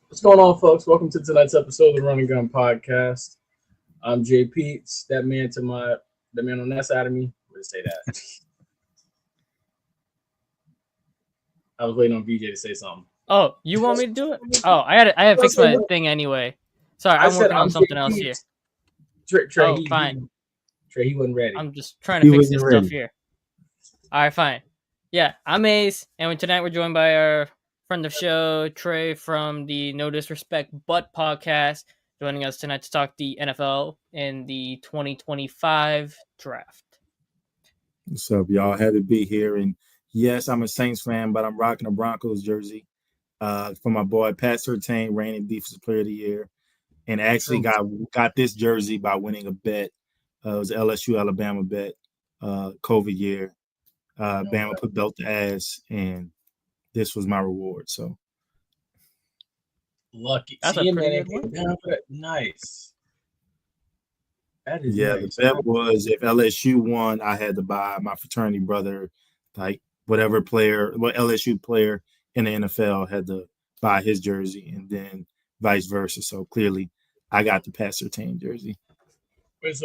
What's going on, folks? Welcome to tonight's episode of the Run and Gun Podcast. I'm Jay Peets. That man on that side of me. Let's say that. I was waiting on VJ to say something. Oh, you want me to do it? Oh, I had to fix my thing anyway. Sorry, I'm working on something else here. Trey, fine. He wasn't ready. I'm just trying to fix this stuff here. All right, fine. Yeah, I'm Ace, and tonight we're joined by our friend of the show, Trey from the No Disrespect But podcast, joining us tonight to talk the NFL and the 2025 draft. What's up, y'all? Happy to be here. And yes, I'm a Saints fan, but I'm rocking a Broncos jersey for my boy Pat Surtain, reigning Defensive Player of the Year, and actually got this jersey by winning a bet. It was LSU Alabama bet, COVID year. Bama put belt to ass, and this was my reward. So lucky. That's a pretty good one. Nice. That is nice. The bet was if LSU won, I had to buy my fraternity brother, like what LSU player in the NFL had to buy his jersey, and then vice versa. So clearly, I got the Pat Surtain jersey. Wait,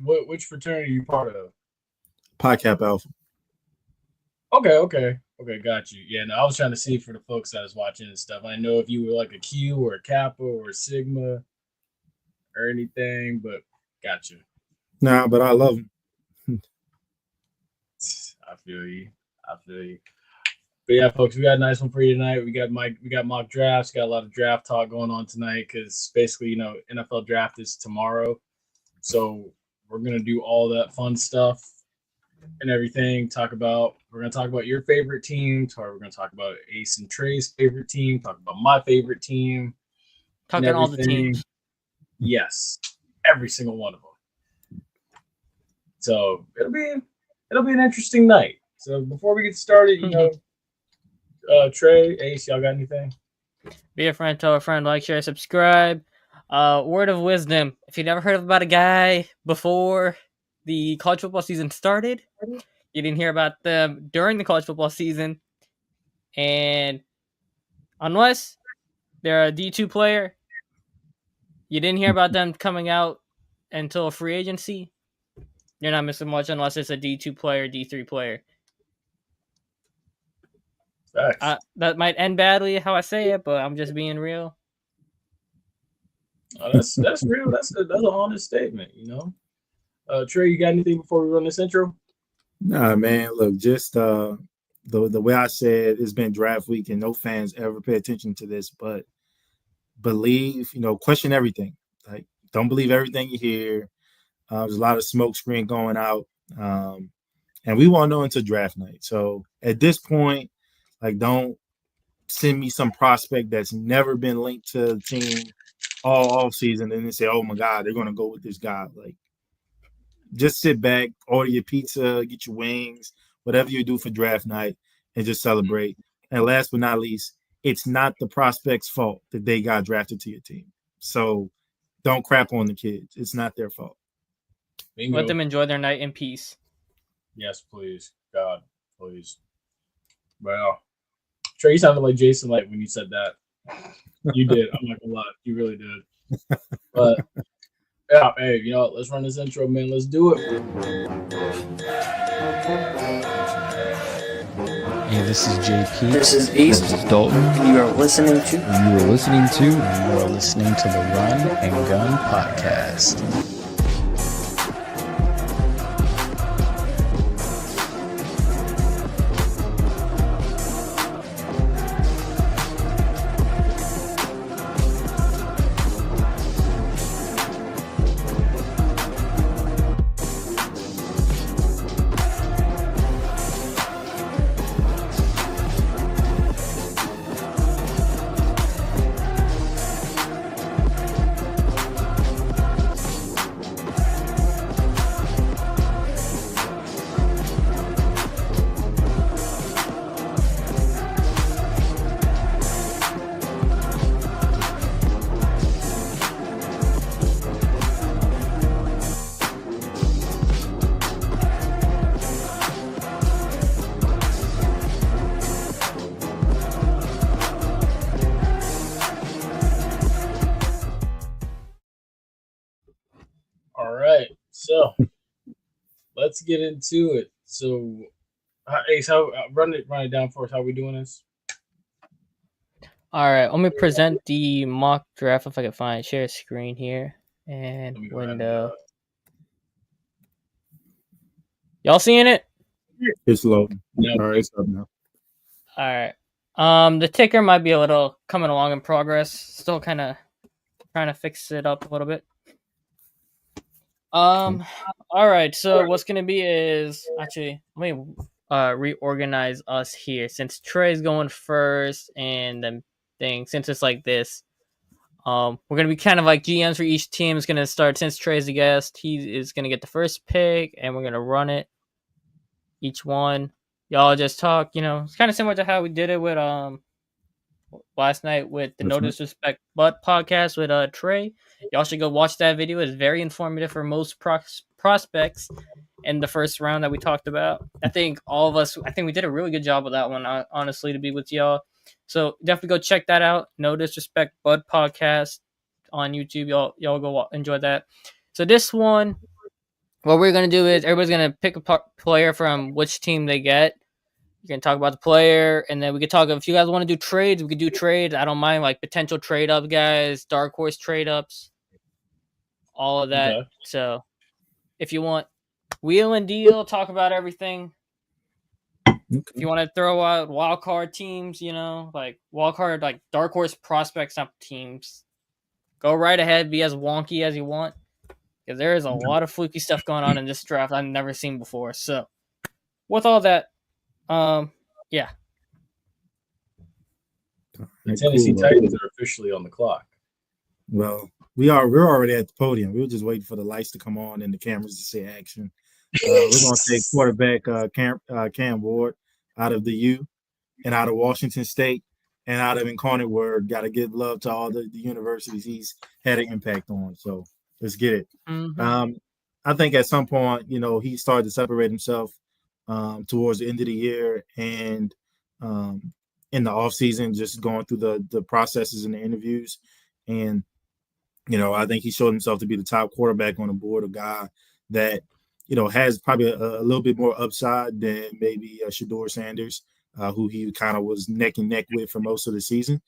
which fraternity are you part of? Pi Kappa Alpha. Okay, got you. Yeah, no, I was trying to see for the folks that was watching and stuff. I know if you were like a Q or a Kappa or a Sigma or anything, but got you. Nah, but I love him. I feel you. But yeah, folks, we got a nice one for you tonight. We got mock drafts. Got a lot of draft talk going on tonight because basically, NFL draft is tomorrow, so we're gonna do all that fun stuff and everything. We're gonna talk about your favorite team. We're gonna talk about Ace and Trey's favorite team. Talk about my favorite team. Talking all the teams. Yes, every single one of them. So it'll be an interesting night. So before we get started, Trey, Ace, y'all got anything? Be a friend, tell a friend, like, share, subscribe. Word of wisdom: if you never heard about a guy before the college football season started, you didn't hear about them during the college football season, and unless they're a D2 player, you didn't hear about them coming out until free agency, you're not missing much unless it's a D2 player, D3 player. That might end badly how I say it, but I'm just being real. That's real. That's an honest statement, Trey, you got anything before we run this intro? Nah, man. Look, just the way I said, it's been draft week, and no fans ever pay attention to this, but believe, question everything. Like, don't believe everything you hear. There's a lot of smoke screen going out, and we won't know until draft night. So at this point, like, don't send me some prospect that's never been linked to the team all season and then say, oh my God, they're going to go with this guy. Like, just sit back, order your pizza, get your wings, whatever you do for draft night, and just celebrate. And last but not least, it's not the prospect's fault that they got drafted to your team. So don't crap on the kids. It's not their fault. Bingo. Let them enjoy their night in peace. Yes, please. God, please. Well, Trey, you sounded like Jason Light when you said that. You did. I'm not gonna lie. You really did. But yeah, hey, let's run this intro, man. Let's do it. Hey, this is JP. This is Ace. This is Dalton. And you are listening to the Run and Gun Podcast. let's get into it. So, Ace, how run it down for us. How we doing this? All right, let me present the mock draft if I can find share screen here and Let me go ahead and, window. Y'all seeing it? It's loading. Yeah. All right, it's up now. All right. The ticker might be a little coming along in progress. Still kind of trying to fix it up a little bit. All right. So what's gonna be is actually let me reorganize us here since Trey's going first and then since it's like this. We're gonna be kind of like GMs for each team is gonna start since Trey's the guest. He is gonna get the first pick and we're gonna run it. Each one. Y'all just talk, it's kind of similar to how we did it with last night with the No Disrespect But podcast with Trey. Y'all should go watch that video. It's very informative for most prospects in the first round that we talked about. I think we did a really good job with that one, honestly, to be with y'all. So definitely go check that out. No Disrespect Bud podcast on YouTube. Y'all go enjoy that. So this one, what we're going to do is everybody's going to pick a player from which team they get. You can talk about the player, and then we could talk. If you guys want to do trades, we could do trades. I don't mind like potential trade up guys, dark horse trade ups, all of that. Okay. So if you want wheel and deal, talk about everything. Okay. If you want to throw out wild card teams, like wild card, like dark horse prospects up teams, go right ahead. Be as wonky as you want, because there is a lot of fluky stuff going on in this draft I've never seen before. So with all that. Yeah. The Tennessee Titans are officially on the clock. Well, we're already at the podium. We were just waiting for the lights to come on and the cameras to say action. We're going to take quarterback Cam Ward out of the U and out of Washington State and out of Incarnate Word. Got to give love to all the universities he's had an impact on. So let's get it. Mm-hmm. I think at some point, he started to separate himself towards the end of the year and in the off season, just going through the processes and the interviews. And, I think he showed himself to be the top quarterback on the board, a guy that, has probably a little bit more upside than maybe Shedeur Sanders, who he kind of was neck and neck with for most of the season.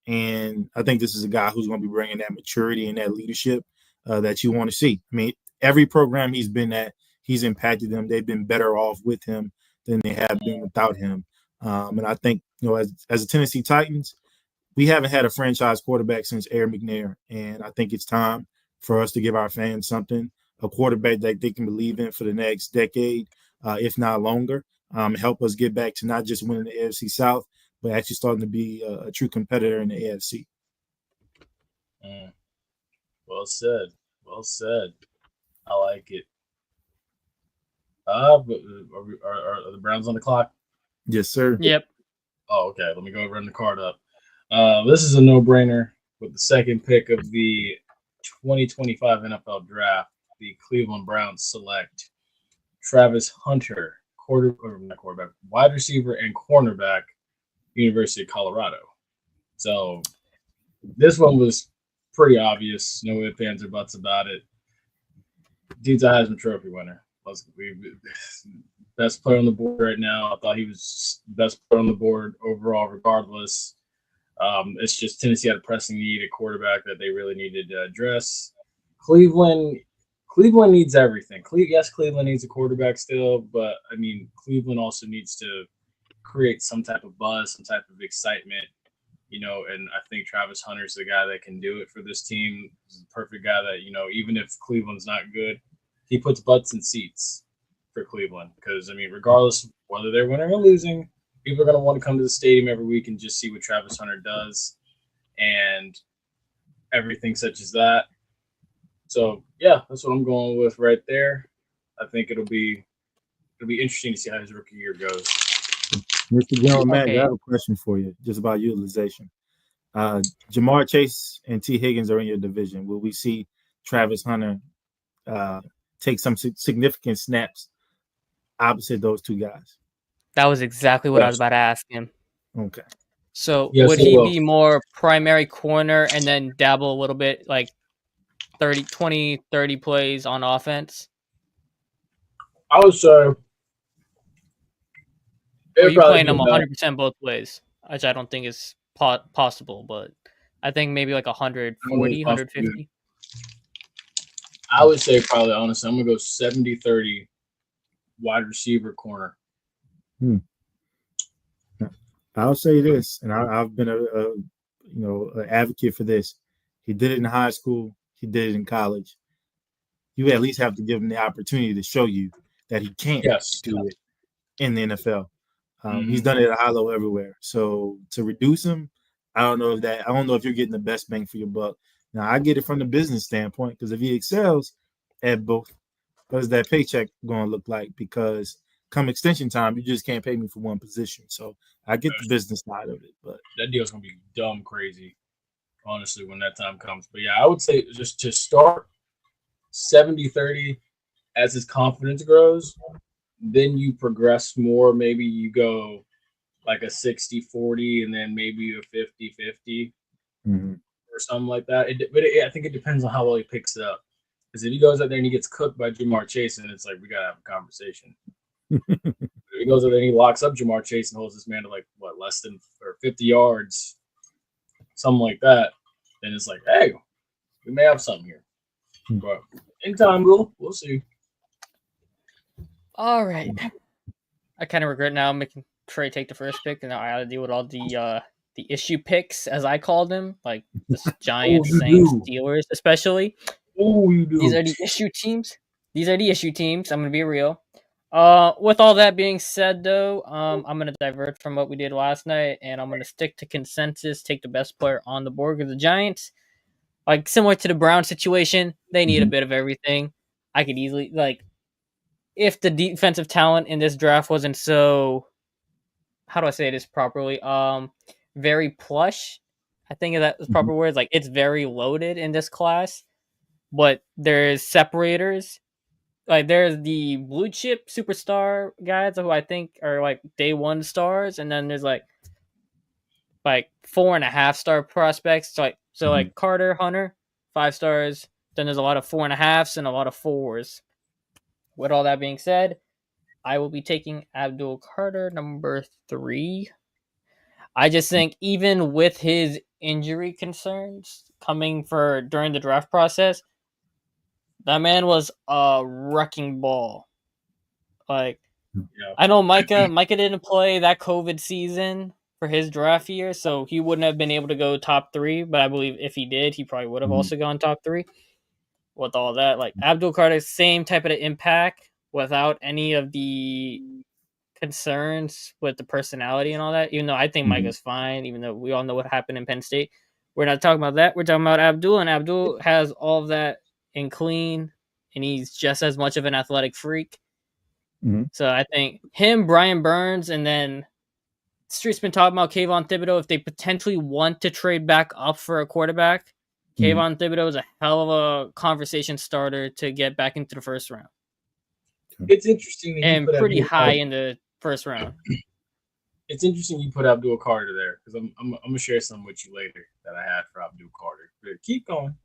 And I think this is a guy who's going to be bringing that maturity and that leadership that you want to see. I mean, every program he's been at, he's impacted them. They've been better off with him than they have been without him. And I think, as the Tennessee Titans, we haven't had a franchise quarterback since Air McNair. And I think it's time for us to give our fans something, a quarterback that they can believe in for the next decade, if not longer, help us get back to not just winning the AFC South, but actually starting to be a true competitor in the AFC. Well said. Well said. I like it. Are the Browns on the clock? Yes, sir. Yep. Oh, okay. Let me go run the card up. This is a no-brainer with the second pick of the 2025 NFL Draft. The Cleveland Browns select Travis Hunter, wide receiver and cornerback, University of Colorado. So this one was pretty obvious. No ifs, ands, or buts about it. Dude's a Heisman Trophy winner. Best player on the board right now. I thought he was best player on the board overall, regardless. It's just Tennessee had a pressing need, a quarterback that they really needed to address. Cleveland needs everything. Yes, Cleveland needs a quarterback still, but I mean, Cleveland also needs to create some type of buzz, some type of excitement, and I think Travis Hunter's the guy that can do it for this team. He's the perfect guy that, even if Cleveland's not good, he puts butts in seats for Cleveland because, I mean, regardless of whether they're winning or losing, people are going to want to come to the stadium every week and just see what Travis Hunter does and everything such as that. So, yeah, that's what I'm going with right there. I think it'll be interesting to see how his rookie year goes. Mr. General Matt, I have a question for you just about utilization. Jamar Chase and T. Higgins are in your division. Will we see Travis Hunter take some significant snaps opposite those two guys? That was exactly what I was about to ask him. Okay. So would he be more primary corner and then dabble a little bit, like 30 plays on offense? I would say. Or It'd you probably playing be them about 100% both ways, which I don't think is possible, but I think maybe like 140, 150. I would say probably, honestly, I'm going to go 70-30 wide receiver corner. I'll say this, and I've been an advocate for this. He did it in high school. He did it in college. You at least have to give him the opportunity to show you that he can't do it in the NFL. He's done it at a high level everywhere. So to reduce him, I don't know if you're getting the best bang for your buck. Now I get it from the business standpoint, because if he excels at both, what is that paycheck going to look like? Because come extension time, you just can't pay me for one position. So I get the business side of it, but that deal's going to be dumb crazy, honestly, when that time comes. But yeah, I would say just to start 70-30 as his confidence grows, then you progress more. Maybe you go like a 60-40 and then maybe a 50-50 or something like that. I think it depends on how well he picks it up. Because if he goes out there and he gets cooked by Jamar Chase, and it's like, we got to have a conversation. If he goes out there and he locks up Jamar Chase and holds this man to like, less than or 50 yards, something like that, then it's like, hey, we may have something here. But in time, we'll see. All right. I kind of regret now making Trey take the first pick, and now I got to deal with all the issue picks, as I call them, like the Giants, Saints, Steelers, especially. These are the issue teams. I'm going to be real. With all that being said, though, I'm going to divert from what we did last night, and I'm going to stick to consensus, take the best player on the board. Because the Giants, like similar to the Brown situation, they need a bit of everything. I could easily, like, if the defensive talent in this draft wasn't so, how do I say this properly? Very plush. I think that's the proper words. Like, it's very loaded in this class, but there's separators. Like, there's the blue chip superstar guys who I think are like day one stars, and then there's like 4.5 star prospects. So like Carter, Hunter, 5 stars. Then there's a lot of 4.5s and a lot of 4s. With all that being said, I will be taking Abdul Carter, number 3. I just think even with his injury concerns coming during the draft process, that man was a wrecking ball. Like, I know Micah didn't play that COVID season for his draft year, so he wouldn't have been able to go top 3. But I believe if he did, he probably would have also gone top 3. With all that, like Abdul Carter, same type of impact without any of the concerns with the personality and all that. Even though I think Micah's fine, even though we all know what happened in Penn State. We're not talking about that. We're talking about Abdul, and Abdul has all of that in clean, and he's just as much of an athletic freak. So I think him, Brian Burns, and then Street's been talking about Kayvon Thibodeau. If they potentially want to trade back up for a quarterback, Kayvon Thibodeau is a hell of a conversation starter to get back into the first round. It's interesting that and pretty high in the first round. It's interesting you put Abdul Carter there, because I'm gonna share some with you later that I had for Abdul Carter. But keep going.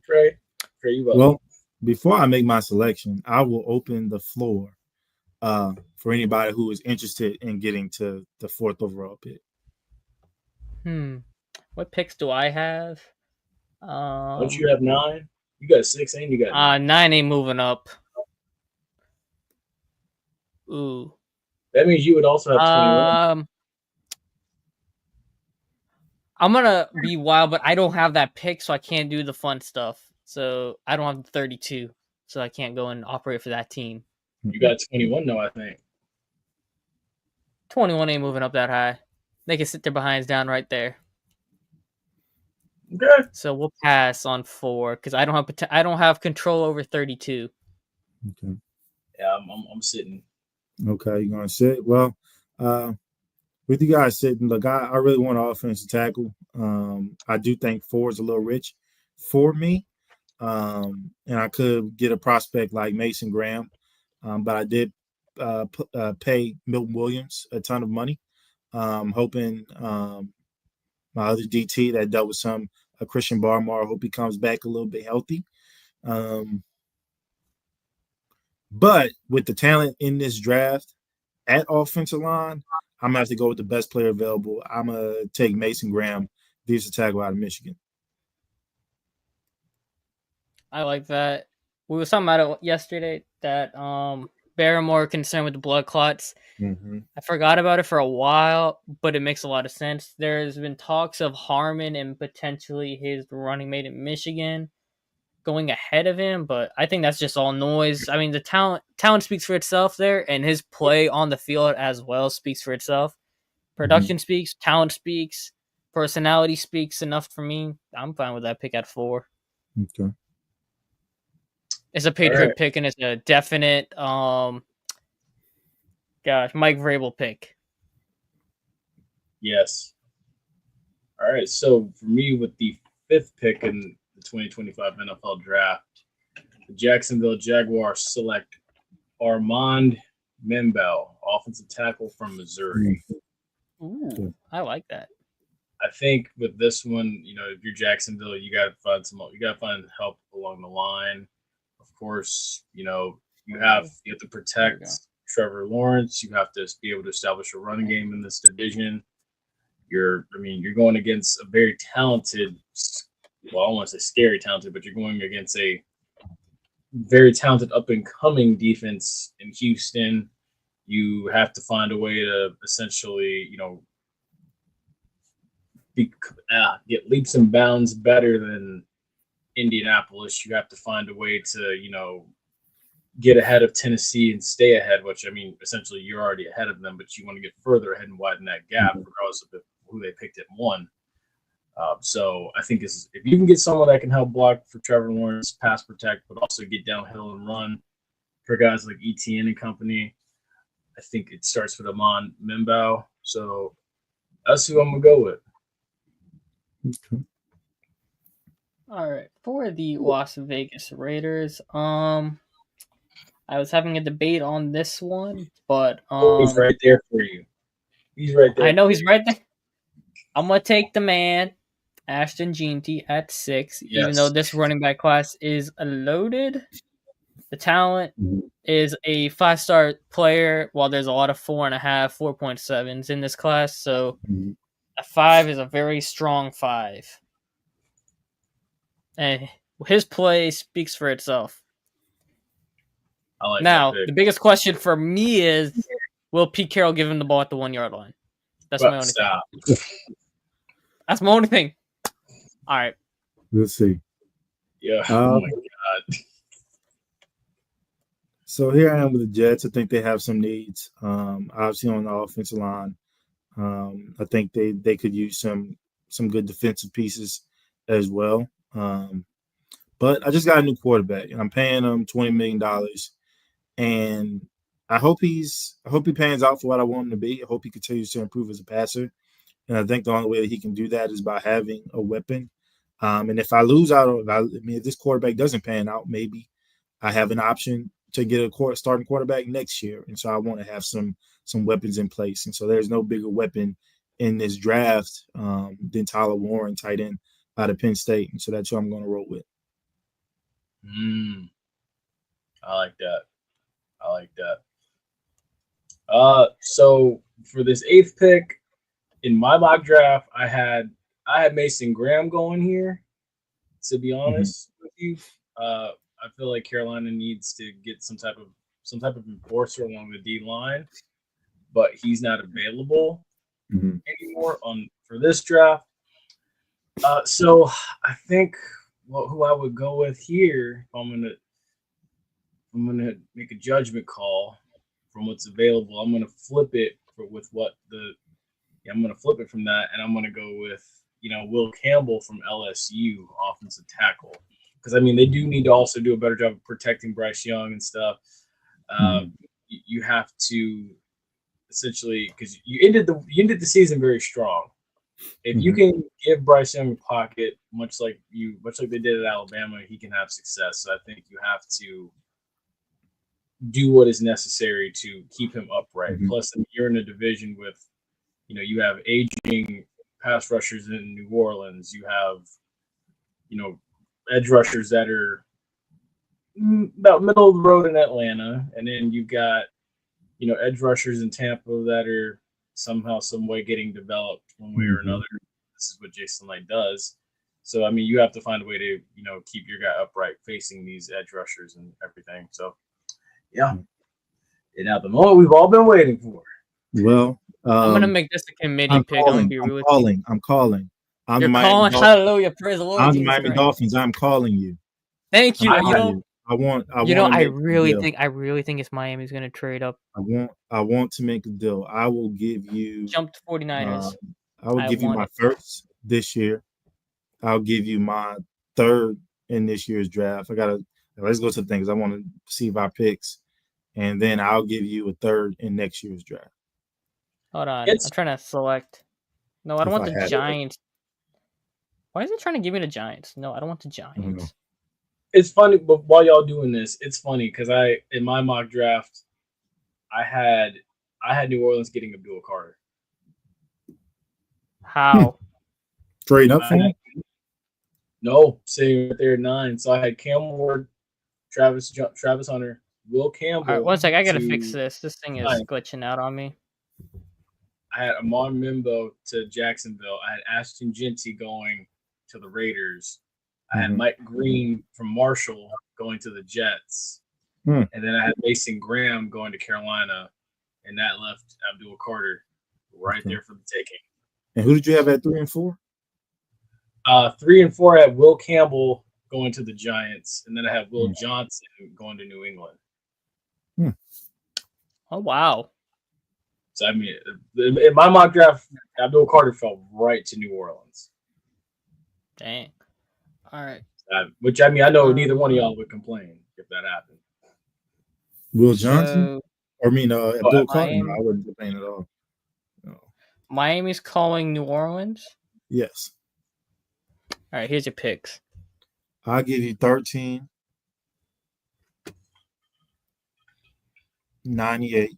Trey, you up. Well, before I make my selection, I will open the floor for anybody who is interested in getting to the 4th overall pick. What picks do I have? Don't you have 9? You got 6, and you got 9. 9 ain't moving up. Ooh. That means you would also have 21. I'm gonna be wild, but I don't have that pick, so I can't do the fun stuff. So I don't have 32, so I can't go and operate for that team. You got 21 though, I think. 21 ain't moving up that high. They can sit their behinds down right there. Okay. So we'll pass on 4 because I don't have control over 32. Okay. Yeah, I'm sitting. Okay, you're gonna sit. Well, with you guys sitting, look, I really want an offensive tackle. I do think 4 is a little rich for me. And I could get a prospect like Mason Graham. But I did pay Milton Williams a ton of money. Hoping my other DT that dealt with Christian Barmore, I hope he comes back a little bit healthy. But with the talent in this draft at offensive line, I'm gonna have to go with the best player available. I'm gonna take Mason Graham, defensive tackle out of Michigan. I like that. We were talking about it yesterday that Barrymore concerned with the blood clots. Mm-hmm. I forgot about it for a while, but it makes a lot of sense. There's been talks of Harmon and potentially his running mate in Michigan going ahead of him, but I think that's just all noise. I mean, the talent speaks for itself there, and his play on the field as well speaks for itself. Production speaks, talent speaks, personality speaks enough for me. I'm fine with that pick at 4. Okay. It's a Patriot pick, and it's a definite, Mike Vrabel pick. Yes. All right. So for me, with the 5th pick in the 2025 NFL Draft, the Jacksonville Jaguars select Armand Membel, offensive tackle from Missouri. Ooh, I like that. I think with this one, if you're Jacksonville, you got to find help along the line. Of course, you have to protect Trevor Lawrence. You have to be able to establish a running game in this division. You're going against a very talented, well, I don't want to say scary talented, but you're going against a very talented up and coming defense in Houston. You have to find a way to essentially, get leaps and bounds better than Indianapolis. You have to find a way to, get ahead of Tennessee and stay ahead, which, essentially you're already ahead of them, but you want to get further ahead and widen that gap, regardless of who they picked at 1. So I think if you can get someone that can help block for Trevor Lawrence, pass protect, but also get downhill and run for guys like ETN and company, I think it starts with Armand Membel. So that's who I'm going to go with. Okay. All right, for the Las Vegas Raiders, I was having a debate on this one, but he's right there for you. He's right there. I know he's right there. I'm gonna take the man, Ashton Jeanty, at 6, even though this running back class is loaded. The talent is a 5-star player, while there's a lot of 4.5, 4.7s in this class. So a 5 is a very strong 5. And his play speaks for itself. Now, the biggest question for me is, will Pete Carroll give him the ball at the 1-yard line? That's my only thing. That's my only thing. All right. Let's see. Yeah. Oh my God. So here I am with the Jets. I think they have some needs. Obviously on the offensive line. I think they could use some good defensive pieces as well. But I just got a new quarterback, and I'm paying him $20 million. And I hope he pans out for what I want him to be. I hope he continues to improve as a passer. And I think the only way that he can do that is by having a weapon. And if I lose out, if this quarterback doesn't pan out, maybe I have an option to get a starting quarterback next year. And so I want to have some weapons in place. And so there's no bigger weapon in this draft than Tyler Warren, tight end out of Penn State. And so that's who I'm going to roll with. I like that. So for this 8th pick in my mock draft, I had Mason Graham going here. To be honest with you, I feel like Carolina needs to get some type of enforcer along the D line, but he's not available anymore for this draft. So I think who I would go with here, if I'm gonna make a judgment call from what's available, I'm gonna flip it I'm gonna flip it from that, and I'm gonna go with Will Campbell from LSU, offensive tackle, because they do need to also do a better job of protecting Bryce Young and stuff. You have to essentially, because you ended the season very strong. If you can give Bryce Young a pocket, much like they did at Alabama, he can have success. So I think you have to do what is necessary to keep him upright. Plus, you're in a division with, you have aging pass rushers in New Orleans. You have, edge rushers that are, about middle of the road in Atlanta, and then you've got edge rushers in Tampa that are somehow, some way getting developed one way or another. This is what Jason Light does. So I mean, you have to find a way to keep your guy upright facing these edge rushers and everything. So yeah, and at the moment we've all been waiting for. Well, I'm gonna make this a committee pick. I'm gonna be I'm really. calling. You're calling. Hallelujah, praise the Lord. I'm the Jesus Miami Christ. Dolphins. I'm calling you. Thank you. I really think it's Miami's gonna trade up. I want to make a deal. I will give you Jump to 49ers. I will give you my first this year. I'll give you my third in this year's draft. Let's go to the things. I want to see our picks, and then I'll give you a third in next year's draft. Hold on, I'm trying to select. No, I don't want the Giants. Why is it trying to give me the Giants? No, I don't want the Giants. It's funny, but while y'all doing this, it's funny because in my mock draft, I had New Orleans getting Abdul Carter. How? Straight up for him? No, sitting right there at 9. So I had Cam Ward, Travis Hunter, Will Campbell. All right, one sec. I gotta fix this. This thing is glitching out on me. I had Amon Mimbo to Jacksonville. I had Ashton Genty going to the Raiders. I had Mike Green from Marshall going to the Jets. And then I had Mason Graham going to Carolina. And that left Abdul Carter right there for the taking. And who did you have at 3 and 4? 3 and 4, I had Will Campbell going to the Giants. And then I had Will Johnson going to New England. Oh, wow. So, I mean, in my mock draft, Abdul Carter fell right to New Orleans. Dang. All right. Which, I mean, I know neither one of y'all would complain if that happened. Will Johnson? Abdul Carter? No, I wouldn't complain at all. No. Miami's calling New Orleans? Yes. All right, here's your picks. I'll give you 13, 98.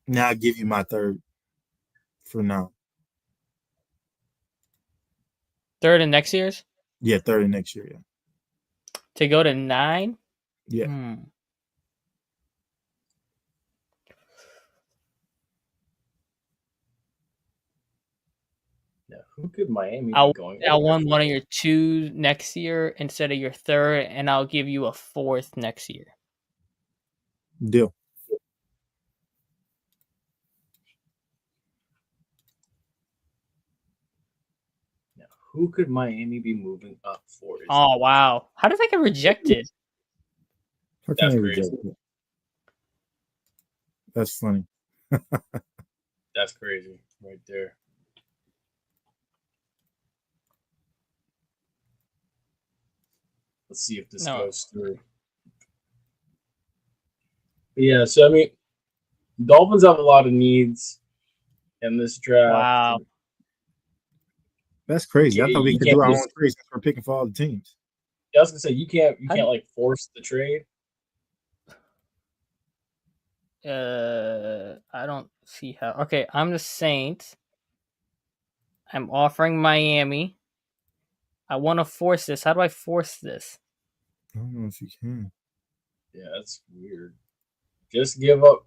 Now I'll give you my third for now. Third in next year's? Yeah, third in next year, yeah. To go to 9? Yeah. Now, who could Miami be going? I'll want one of your 2 next year instead of your third, and I'll give you a 4th next year. Deal. Now, who could Miami be moving up for? Oh, wow. How did I get rejected? How can I reject it? That's funny. That's crazy right there. Let's see if this goes through. Yeah, so I mean, Dolphins have a lot of needs in this draft. Wow. That's crazy. I thought we could do our own trades since we're picking for all the teams. Yeah, I was gonna say you can't like force the trade. I don't see how. Okay, I'm the Saints. I'm offering Miami. I want to force this. How do I force this? I don't know if you can. Yeah, that's weird. Just give up.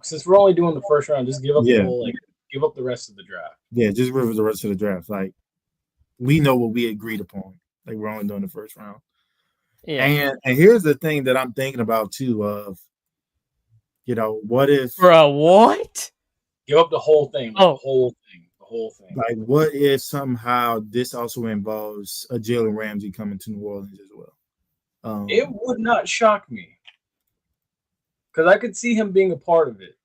Since we're only doing the first round, just give up the whole, give up the rest of the draft. Yeah, just give up the rest of the draft. Like, we know what we agreed upon. Like, we're only doing the first round. Yeah. And here's the thing that I'm thinking about too. What if? Bro, what? Give up the whole thing. The whole thing. Like, what if somehow this also involves a Jalen Ramsey coming to New Orleans as well? It would not shock me. Because I could see him being a part of it.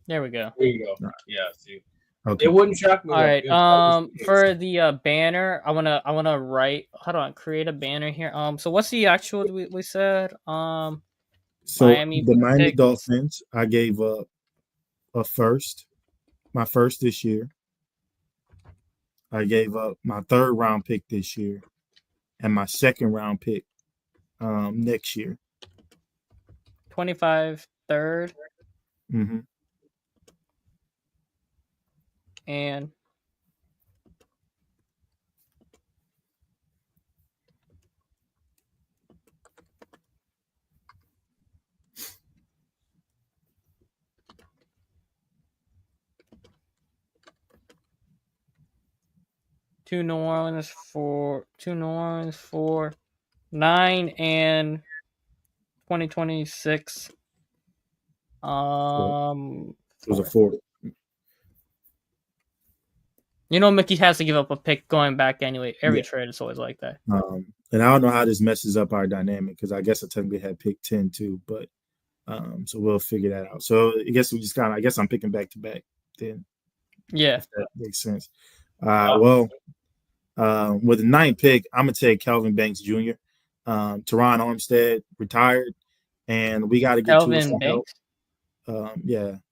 There we go. There you go. Right. Yeah, see. Okay. It wouldn't shock me. All right. For the banner, I wanna write. Hold on, create a banner here. So what's the actual we said? So Miami Dolphins, I gave up a first, my first this year. I gave up my 3rd round pick this year, and my 2nd round pick next year. 25 3rd. Mm-hmm. And to New Orleans for 9 and 2026. It was a 4. Mickey has to give up a pick going back anyway. Every trade is always like that. And I don't know how this messes up our dynamic because I guess I technically had pick 10 too, but so we'll figure that out. So I guess I guess I'm picking back to back then. Yeah. If that makes sense. With the 9th pick, I'm gonna take Kelvin Banks Jr. Teron Armstead retired, and we got to get Kelvin Banks.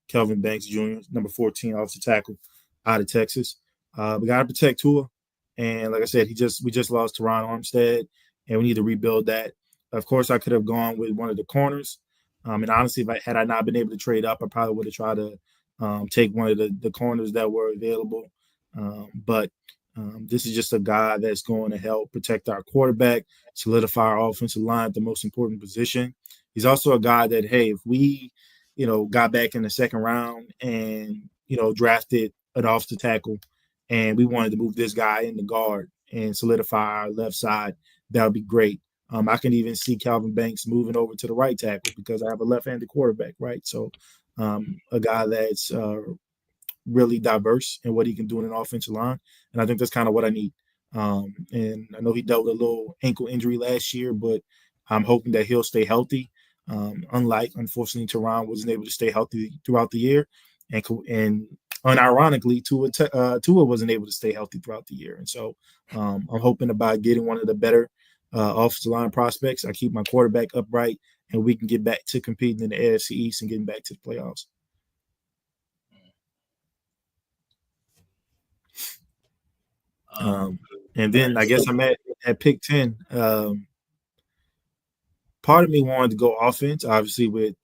Kelvin Banks Jr. number 14 offensive tackle out of Texas. We got to protect Tua, and like I said, we just lost Teron Armstead, and we need to rebuild that. Of course, I could have gone with one of the corners, and honestly, had I not been able to trade up, I probably would have tried to take one of the corners that were available. But this is just a guy that's going to help protect our quarterback, solidify our offensive line at the most important position. He's also a guy that, hey, if we, got back in the second round and, drafted an offensive tackle and we wanted to move this guy in the guard and solidify our left side, that would be great. I can even see Calvin Banks moving over to the right tackle because I have a left-handed quarterback, right? So a guy that's really diverse in what he can do in an offensive line. And I think that's kind of what I need. And I know he dealt with a little ankle injury last year, but I'm hoping that he'll stay healthy. Unfortunately, Teron wasn't able to stay healthy throughout the year. And unironically, Tua wasn't able to stay healthy throughout the year. And so I'm hoping about getting one of the better offensive line prospects. I keep my quarterback upright, and we can get back to competing in the AFC East and getting back to the playoffs. And then I guess I'm at pick 10. Part of me wanted to go offense, obviously with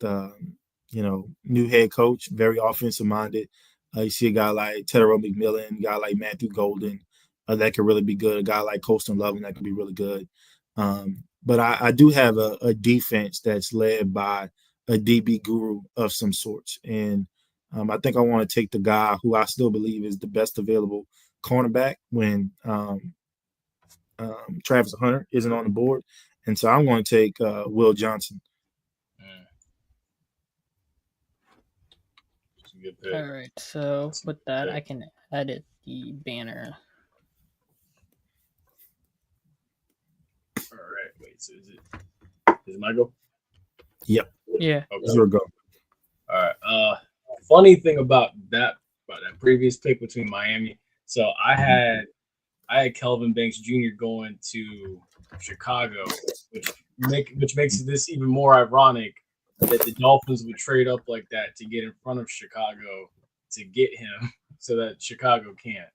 new head coach, very offensive minded. You see a guy like Tedero McMillan, a guy like Matthew Golden, that could really be good. A guy like Colston Loving that could be really good. But I do have a defense that's led by a DB guru of some sorts, and I think I want to take the guy who I still believe is the best available cornerback when Travis Hunter isn't on the board. And so I'm going to take Will Johnson. Good pick. All right, so with that, I can edit the banner. All right, wait. So is it my go? Yep. Yeah. Okay. It's your go. All right. Funny thing about that previous pick between Miami. So I had Kelvin Banks Jr. going to Chicago, which makes this even more ironic that the Dolphins would trade up like that to get in front of Chicago to get him, so that Chicago can't.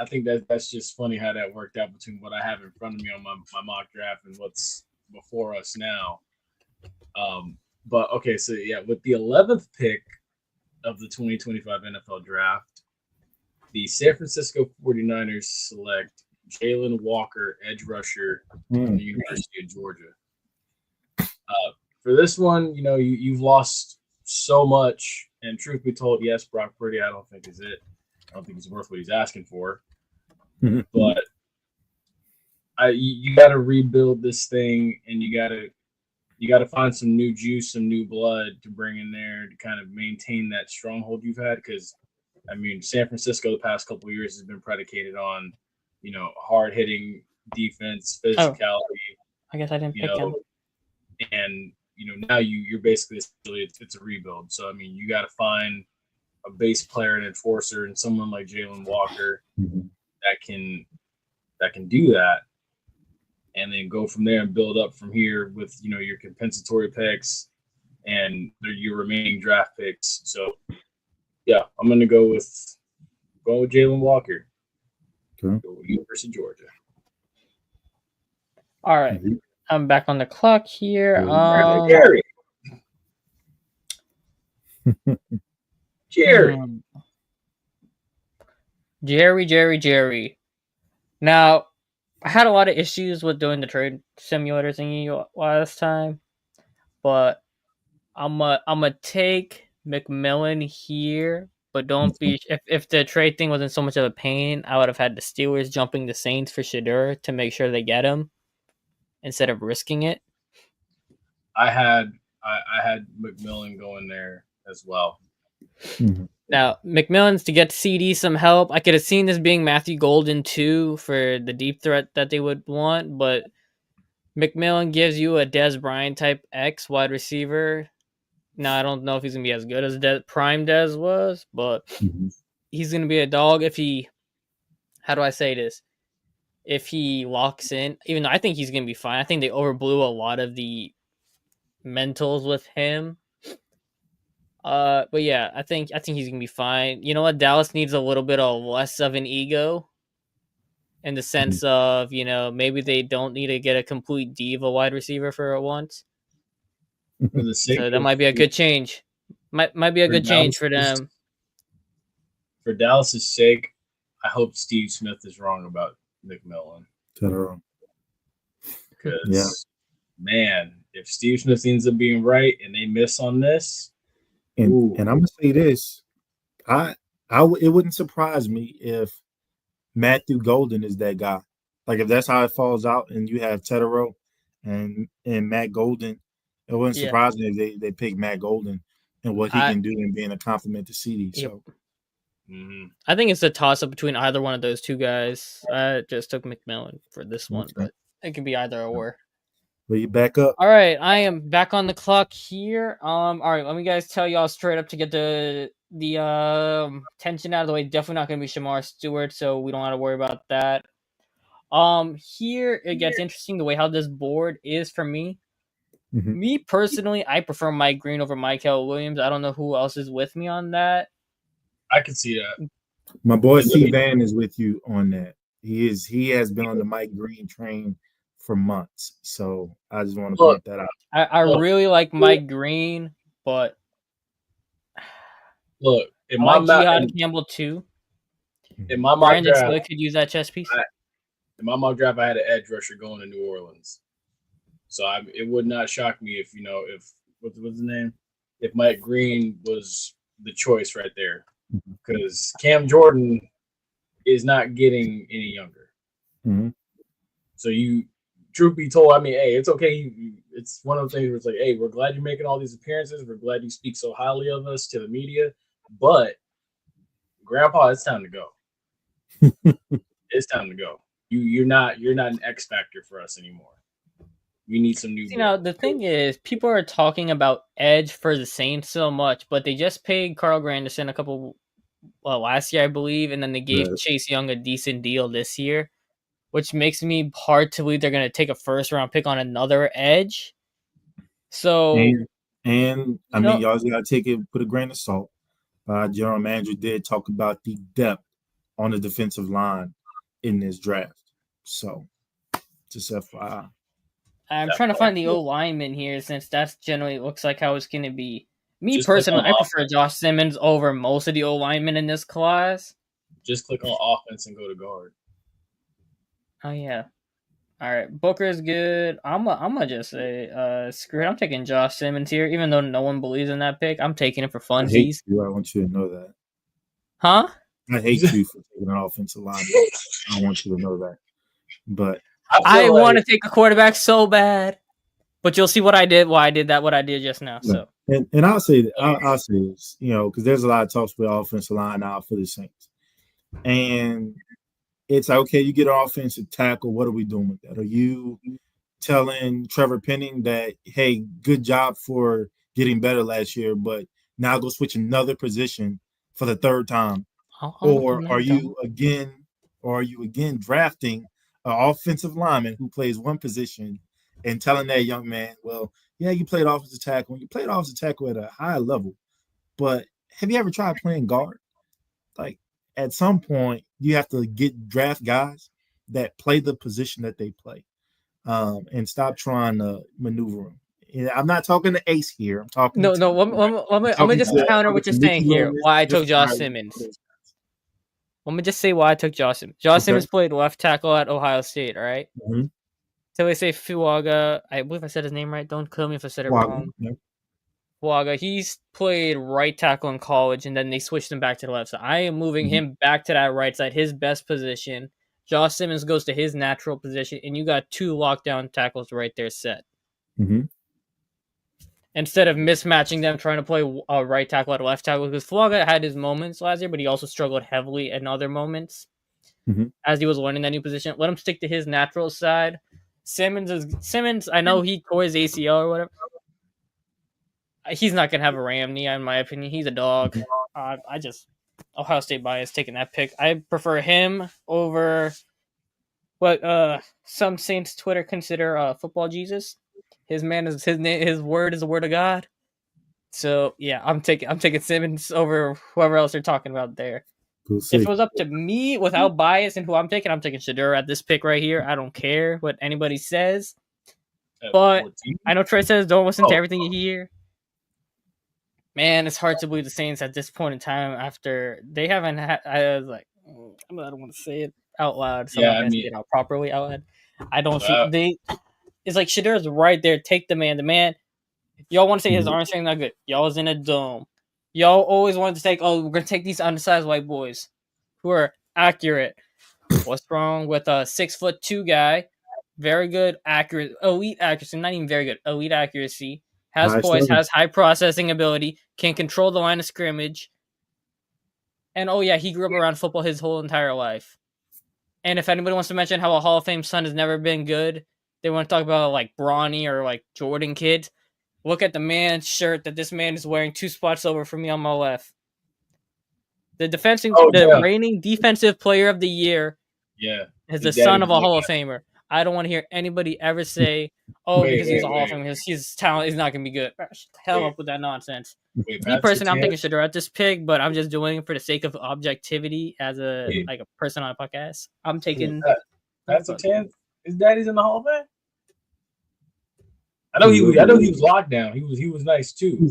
I think that's just funny how that worked out between what I have in front of me on my mock draft and what's before us now. But okay, so yeah, with the 11th pick of the 2025 NFL draft, the San Francisco 49ers select Jalen Walker, edge rusher from the University of Georgia. For this one, you've lost so much, and truth be told, yes, Brock Purdy, I don't think is it. I don't think he's worth what he's asking for. But you got to rebuild this thing, and you got to find some new juice, some new blood to bring in there to kind of maintain that stronghold you've had. Because San Francisco the past couple of years has been predicated on, hard hitting defense, physicality. I guess I didn't pick him. And now you're basically it's a rebuild. So you got to find a base player, an enforcer, and someone like Jalen Walker that can do that, and then go from there and build up from here with your compensatory picks and your remaining draft picks. So yeah, I'm gonna go with Jalen Walker. Okay. University of Georgia. All right. I'm back on the clock here. Jerry. Now, I had a lot of issues with doing the trade simulator thingy last time, but I'm gonna take McMillan here, But don't be if the trade thing wasn't so much of a pain, I would have had the Steelers jumping the Saints for Shedeur to make sure they get him instead of risking it. I had McMillan going there as well. Mhm. Now, McMillan's to get CD some help. I could have seen this being Matthew Golden too for the deep threat that they would want, but McMillan gives you a Dez Bryant type X wide receiver. Now, I don't know if he's going to be as good as Prime Dez was, but Mhm. he's going to be a dog if he, how do I say this? If he locks in, even though I think he's going to be fine. I think they overblew a lot of the mentals with him. But yeah, I think he's gonna be fine. You know what? Dallas needs a little bit of less of an ego, in the sense of maybe they don't need to get a complete diva wide receiver for once. For the sake So that of, might be a good change. Might be a good change for them. For Dallas's sake, I hope Steve Smith is wrong about McMillan. Because man, if Steve Smith ends up being right and they miss on this. And I'm gonna say this, it wouldn't surprise me if Matthew Golden is that guy. Like if that's how it falls out, and you have Tetero and Matt Golden, it wouldn't surprise me if they pick Matt Golden and what he can do in being a compliment to CD. Yep. So I think it's a toss up between either one of those two guys. I just took McMillan for this one, but it can be either or. Will you back up? All right, I am back on the clock here. All right, let me guys tell y'all straight up to get the tension out of the way. Definitely not going to be Shamar Stewart, so we don't have to worry about that. Here it gets interesting the way how this board is for me. Mm-hmm. Me personally, I prefer Mike Green over Michael Williams. I don't know who else is with me on that. I can see that. My boy C Van is with you on that. He has been on the Mike Green train for months. So I just want to point that out. I really like Mike Green, but look, in I my like Jihad Campbell too. In my mock Brandon draft, Slick could use that chess piece. In my mock draft, I had an edge rusher going to New Orleans. So it would not shock me if what's his name? If Mike Green was the choice right there. Because Cam Jordan is not getting any younger. Mm-hmm. So truth be told, I mean, hey, it's okay. It's one of the things where it's like, hey, we're glad you're making all these appearances. We're glad you speak so highly of us to the media. But, Grandpa, it's time to go. It's time to go. You're not an X factor for us anymore. We need some new. The thing is, people are talking about edge for the Saints so much, but they just paid Carl Granderson last year, I believe, and then they gave Chase Young a decent deal this year, which makes me hard to believe they're going to take a first-round pick on another edge. So, and I mean, y'all got to take it with a grain of salt. General manager did talk about the depth on the defensive line in this draft. So, just FYI. I'm trying to find the O lineman here, since that's generally looks like how it's going to be. Me personally, I prefer Josh Simmons over most of the O linemen in this class. Just click on offense and go to guard. Oh yeah. All right, Booker's good. I'm gonna just say, screw it. I'm taking Josh Simmons here, even though no one believes in that pick. I'm taking it for funsies. I want you to know that. Huh? I hate you for taking an offensive lineman. I want you to know that. But I want to take a quarterback so bad, but you'll see what I did. Why I did that? What I did just now. So, and I'll say that I'll say this, because there's a lot of talks with offensive line now for the Saints, and it's like, okay, you get an offensive tackle. What are we doing with that? Are you telling Trevor Penning that, hey, good job for getting better last year, but now go switch another position for the third time, or are you again drafting an offensive lineman who plays one position and telling that young man, well, yeah, you played offensive tackle. You played offensive tackle at a high level, but have you ever tried playing guard? Like, at some point, you have to draft guys that play the position that they play, and stop trying to maneuver them. I'm not talking to Ace here. I'm talking. No. Let me just counter what you're saying here. Why I took Josh Simmons. Let me just say why I took Josh Simmons. Josh Simmons played left tackle at Ohio State, all right? Mm-hmm. So we say Fuaga. I believe I said his name right. Don't kill me if I said it wrong. Yeah. Fuaga, he's played right tackle in college, and then they switched him back to the left side. I am moving him back to that right side, his best position. Josh Simmons goes to his natural position, and you got 2 lockdown tackles right there set. Mm-hmm. Instead of mismatching them, trying to play a right tackle at a left tackle, because Fuaga had his moments last year, but he also struggled heavily in other moments as he was learning that new position. Let him stick to his natural side. Simmons, I know he tore his ACL or whatever. He's not going to have a ram knee, in my opinion. He's a dog. Ohio State bias taking that pick. I prefer him over what some Saints Twitter consider football Jesus. His word is the word of God. So yeah, I'm taking Simmons over whoever else you're talking about there. If it was up to me without bias and who I'm taking Shedeur at this pick right here. I don't care what anybody says. But 14? I know Trey says don't listen to everything you hear. Man, it's hard to believe the Saints at this point in time after they haven't had. I was like, I don't want to say it out loud, so I'm not going to say it out properly out loud. I don't see. It's like Shadeur's right there. Take the man. The man. Y'all want to say his arm strength not good. Y'all was in a dome. Y'all always wanted to take. Oh, we're going to take these undersized white boys who are accurate. What's wrong with a 6'2" guy? Very good, accurate, elite accuracy. Not even very good, elite accuracy. Has poise, has high processing ability, can control the line of scrimmage. And he grew up around football his whole entire life. And if anybody wants to mention how a Hall of Fame son has never been good, they want to talk about like Bronny or like Jordan kids. Look at the man's shirt that this man is wearing 2 spots over from me on my left. The reigning defensive player of the year is the son of a Hall of Famer. I don't want to hear anybody ever say, because he's a Hall of Famer, his talent is not going to be good. Hell up with that nonsense. Me personally, I'm thinking Shedeur at this pick, but I'm just doing it for the sake of objectivity as a person on a podcast. I'm taking... That's a 10. His daddy's in the Hall of Fame? I know he was locked down. He was nice too.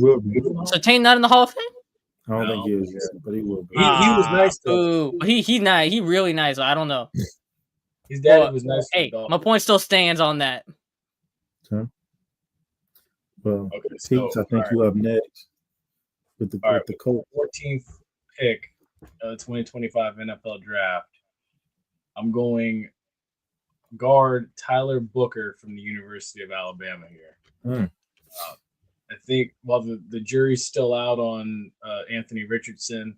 So Tane not in the Hall of Fame? I don't think he is, but he will be. He was nice though. He nice. He really nice. I don't know. His daddy was nice. Hey, my point still stands on that. Okay. Well, Peach, I think you up next with the Colts. 14th pick of the 2025 NFL Draft. I'm going guard Tyler Booker from the University of Alabama here. I think while the jury's still out on Anthony Richardson,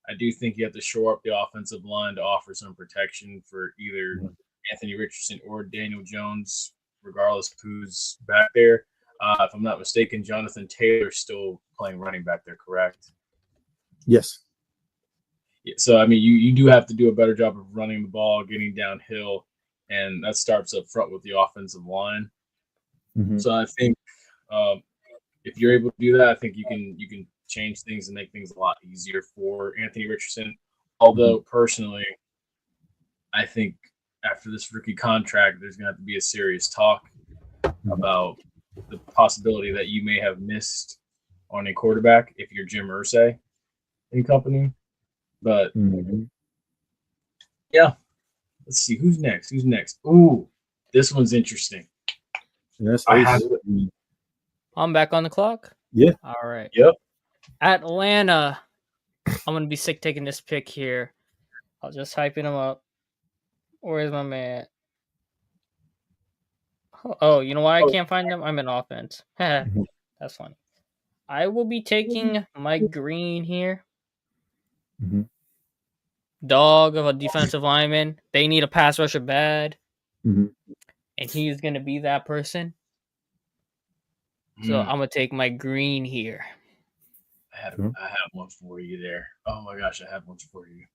I do think you have to shore up the offensive line to offer some protection for either Anthony Richardson or Daniel Jones, regardless of who's back there. If I'm not mistaken, Jonathan Taylor's still playing running back there, correct? Yes. Yeah, so, I mean, you do have to do a better job of running the ball, getting downhill, and that starts up front with the offensive line. So I think if you're able to do that, I think you can change things and make things a lot easier for Anthony Richardson. Although personally, I think after this rookie contract, there's going to have to be a serious talk about the possibility that you may have missed on a quarterback if you're Jim Irsay and company. But yeah, let's see who's next. Ooh, this one's interesting. I'm back on the clock. Yeah. All right. Yep. Atlanta. I'm gonna be sick taking this pick here. I'll just hyping him up. Where's my man? Oh, you know why I can't find him? I'm in offense. That's funny. I will be taking Mike Green here. Dog of a defensive lineman. They need a pass rusher bad. And he's going to be that person. So I'm going to take Mike Green here. I have one for you there. Oh my gosh, I have one for you.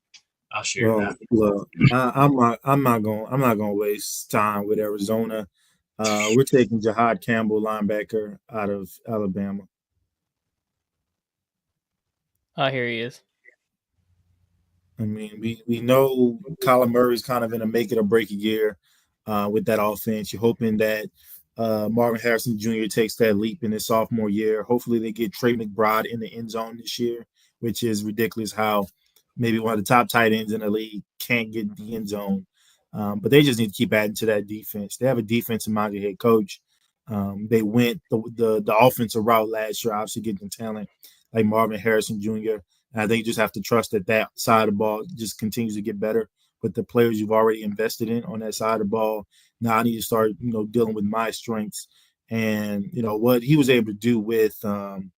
I'll share that. Look, I'm not gonna waste time with Arizona. We're taking Jahad Campbell, linebacker out of Alabama. Here he is. I mean, we know Kyler Murray's kind of in a make it or break it year with that offense. You're hoping that Marvin Harrison Jr. takes that leap in his sophomore year. Hopefully they get Trey McBride in the end zone this year, which is ridiculous how maybe one of the top tight ends in the league can't get the end zone. But they just need to keep adding to that defense. They have a defensive-minded head coach. They went the offensive route last year, obviously getting talent like Marvin Harrison Jr. And I think you just have to trust that side of the ball just continues to get better with the players you've already invested in on that side of the ball. Now I need to start, dealing with my strengths and, what he was able to do with, and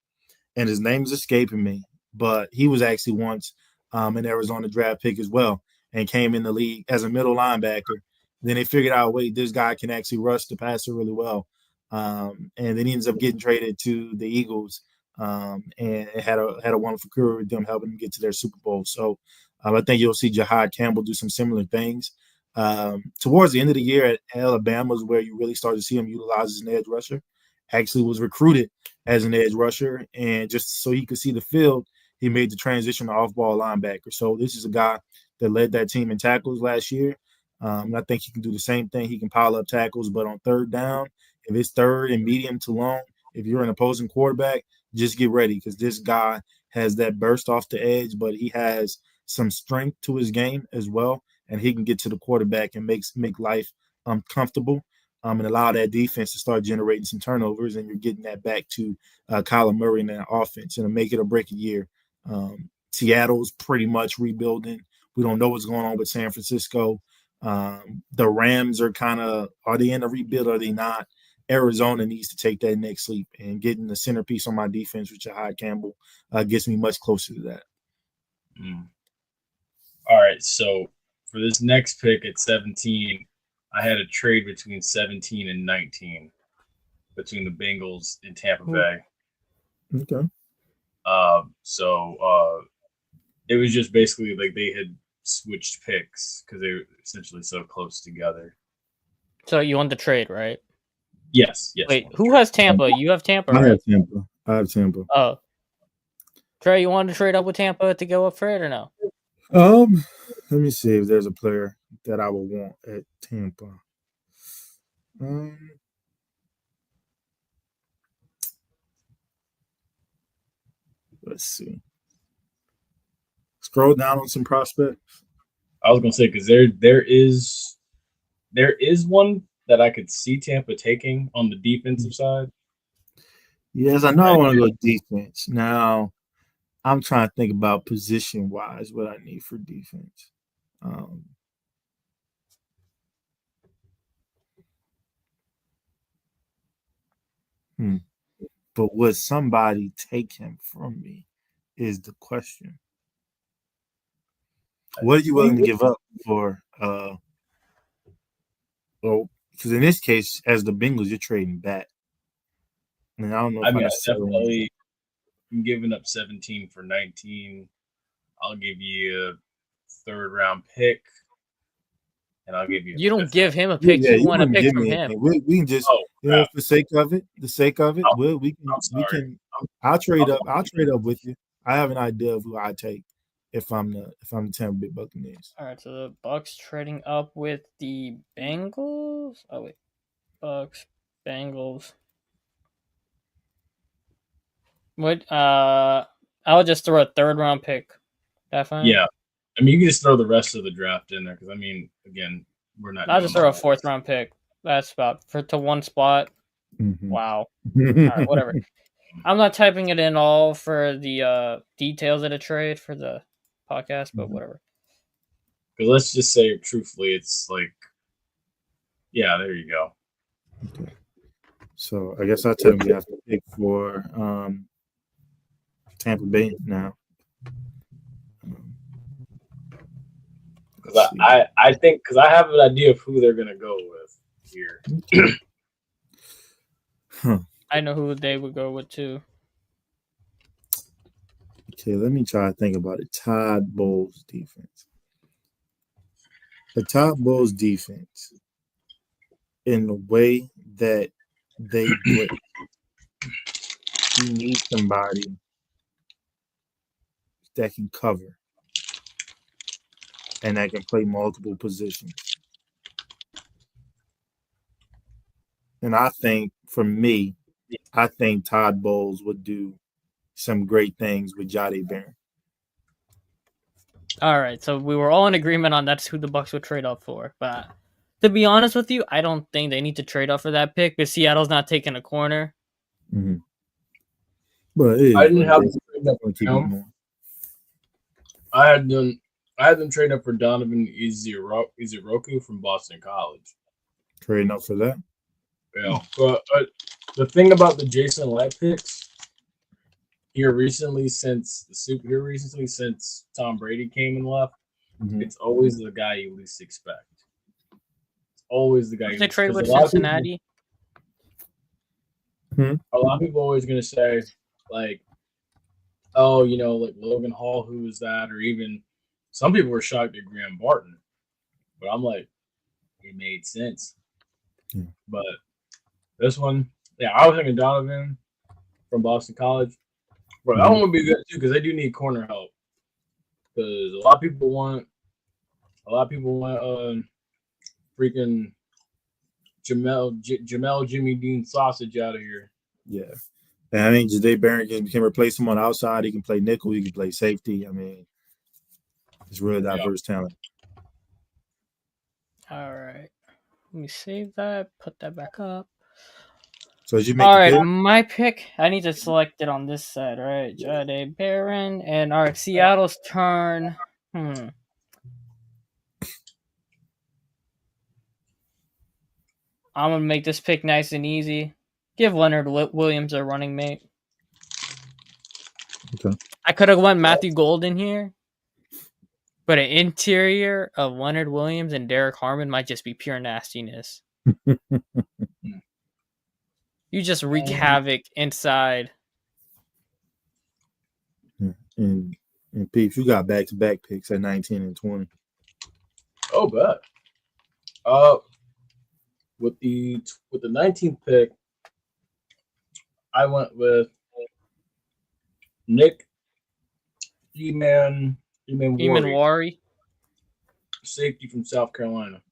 his name is escaping me, but he was actually once an Arizona draft pick as well and came in the league as a middle linebacker. Then they figured out, wait, this guy can actually rush the passer really well. And then he ends up getting traded to the Eagles and had a wonderful career with them, helping them get to their Super Bowl. So I think you'll see Jahad Campbell do some similar things. Towards the end of the year at Alabama is where you really start to see him utilized as an edge rusher. Actually was recruited as an edge rusher, and just so he could see the field, he made the transition to off-ball linebacker. So this is a guy that led that team in tackles last year. And I think he can do the same thing. He can pile up tackles, but on third down, if it's third and medium to long, if you're an opposing quarterback, just get ready because this guy has that burst off the edge, but he has some strength to his game as well, and he can get to the quarterback and make life comfortable and allow that defense to start generating some turnovers, and you're getting that back to Kyler Murray and that offense, and a make it or break a year. Seattle's pretty much rebuilding. We don't know what's going on with San Francisco. The Rams are they in a rebuild or are they not? Arizona needs to take that next leap, and getting the centerpiece on my defense with Jahad Campbell gets me much closer to that. All right, so for this next pick at 17, I had a trade between 17 and 19 between the Bengals and Tampa Bay. Okay. So it was just basically like they had switched picks because they were essentially so close together. So you want the trade, right? Yes. Wait, who has Tampa? You have Tampa, right? I have Tampa. Oh. Trey, you wanted to trade up with Tampa to go up for it or no? Let me see if there's a player that I would want at Tampa. Let's see. Scroll down on some prospects. I was gonna say because there is one that I could see Tampa taking on the defensive side. Yes, I know I want to go defense. Now, I'm trying to think about position-wise what I need for defense. But would somebody take him from me is the question. What are you willing to give up for well, because in this case, as the Bengals, you're trading back. And I don't know if I definitely am giving up 17 for 19. I'll give you a third-round pick, and I'll give you. You don't give him a pick. You want a pick from him. We can just, for the sake of it, I'll trade up. I'll trade up with you. I have an idea of who I take if I'm the Tampa Bay Buccaneers. All right, so the Bucs trading up with the Bengals. Oh wait, Bucs, Bengals. What? I'll just throw a third-round pick. That fine? Yeah, I mean you can just throw the rest of the draft in there because again, we're not. I'll just throw a fourth-round pick. That's about to one spot. Mm-hmm. Wow. All right, whatever. I'm not typing it in all for the details of the trade for the podcast, but whatever. Because let's just say, truthfully, it's like, yeah, there you go. Okay. So I guess I'll tell you we have to pick for Tampa Bay now. Because I think because I have an idea of who they're gonna go with here. I know who they would go with too. Okay, let me try to think about it. Todd Bowles defense. The Todd Bowles defense, in the way that they blitz, you need somebody that can cover and that can play multiple positions. And I think, for me, I think Todd Bowles would do some great things with Jahdae Barron. All right, so we were all in agreement on that's who the Bucs would trade up for, but To be honest with you, I don't think they need to trade up for that pick, but Seattle's not taking a corner. Mm-hmm. But I didn't have to trade up for him. I had them trade up for Donovan Iziroku from Boston College. Trading up for that? Yeah, but the thing about the Jason Light picks here recently, since Tom Brady came and left, it's always the guy you least expect. It's always the guy. They trade with Cincinnati. A lot of people are always going to say, like, oh, like Logan Hall, who was that? Or even some people were shocked at Graham Barton. But I'm like, it made sense. But this one, yeah, I was thinking Donovan from Boston College. But that one would be good, too, because they do need corner help. Because a lot of people want freaking Jamel Jimmy Dean Sausage out of here. Yeah. And I think Jahdae Barron can replace him on the outside. He can play nickel. He can play safety. I mean, it's really diverse talent. All right. Let me save that. Put that back up. So as you make all right, my pick. I need to select it on this side, right? Jahdae Barron. And all right, Seattle's turn. I'm going to make this pick nice and easy. Give Leonard Williams a running mate. Okay. I could have went Matthew Golden here, but an interior of Leonard Williams and Derek Harmon might just be pure nastiness. You just wreak havoc inside. And Peeps, you got back-to-back picks at 19 and 20. Oh, bet. With the 19th pick, I went with Nick Emmanwori, safety from South Carolina.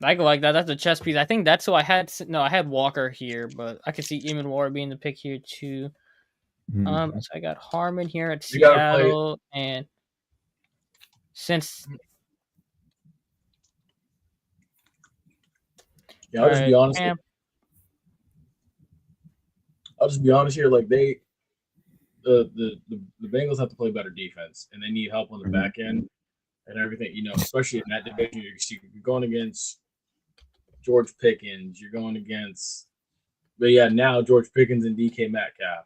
I go like that. That's a chess piece. I think that's who I had. No, I had Walker here, but I could see Emmanwori being the pick here too. So I got Harmon here at Seattle, and since I'll just be honest. I'll just be honest here. Like the Bengals have to play better defense, and they need help on the back end and everything. Especially in that division, you're going against George Pickens. You're going against, now George Pickens and DK Metcalf.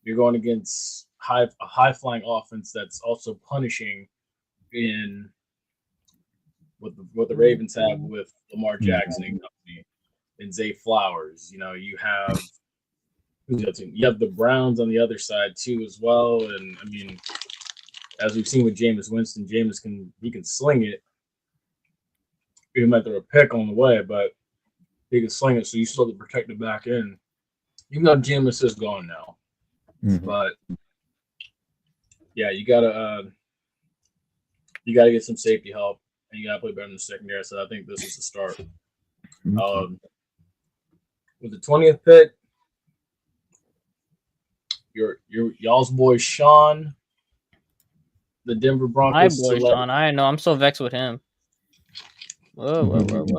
You're going against a high flying offense that's also punishing in what the Ravens have with Lamar Jackson and company and Zay Flowers. You have you have the Browns on the other side too as well. And I mean, as we've seen with Jameis Winston, Jameis can sling it. He might throw a pick on the way, but he can sling it, so you still have to protect the back end. Even though Jameis is gone now. But yeah, you gotta get some safety help, and you gotta play better in the secondary. So I think this is the start. With the 20th pick, your y'all's boy Sean, the Denver Broncos. My boy Sean, I know. I'm so vexed with him. Whoa. I'm trying to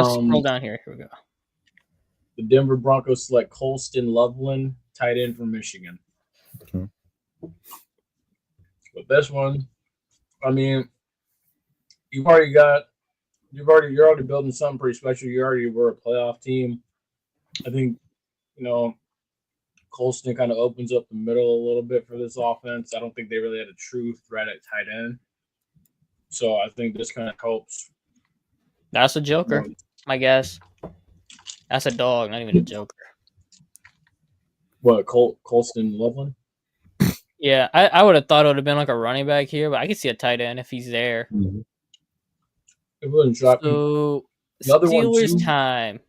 scroll down here. Here we go. The Denver Broncos select Colston Loveland, tight end from Michigan. Okay. But this one, I mean, you're already building something pretty special. You already were a playoff team. I think, Colston kind of opens up the middle a little bit for this offense. I don't think they really had a true threat at tight end. So I think this kind of helps. That's a joker, I guess. That's a dog, not even a joker. What, Colston Loveland? Yeah, I would have thought it would have been like a running back here, but I could see a tight end if he's there. It wouldn't shock me. So, Steelers time.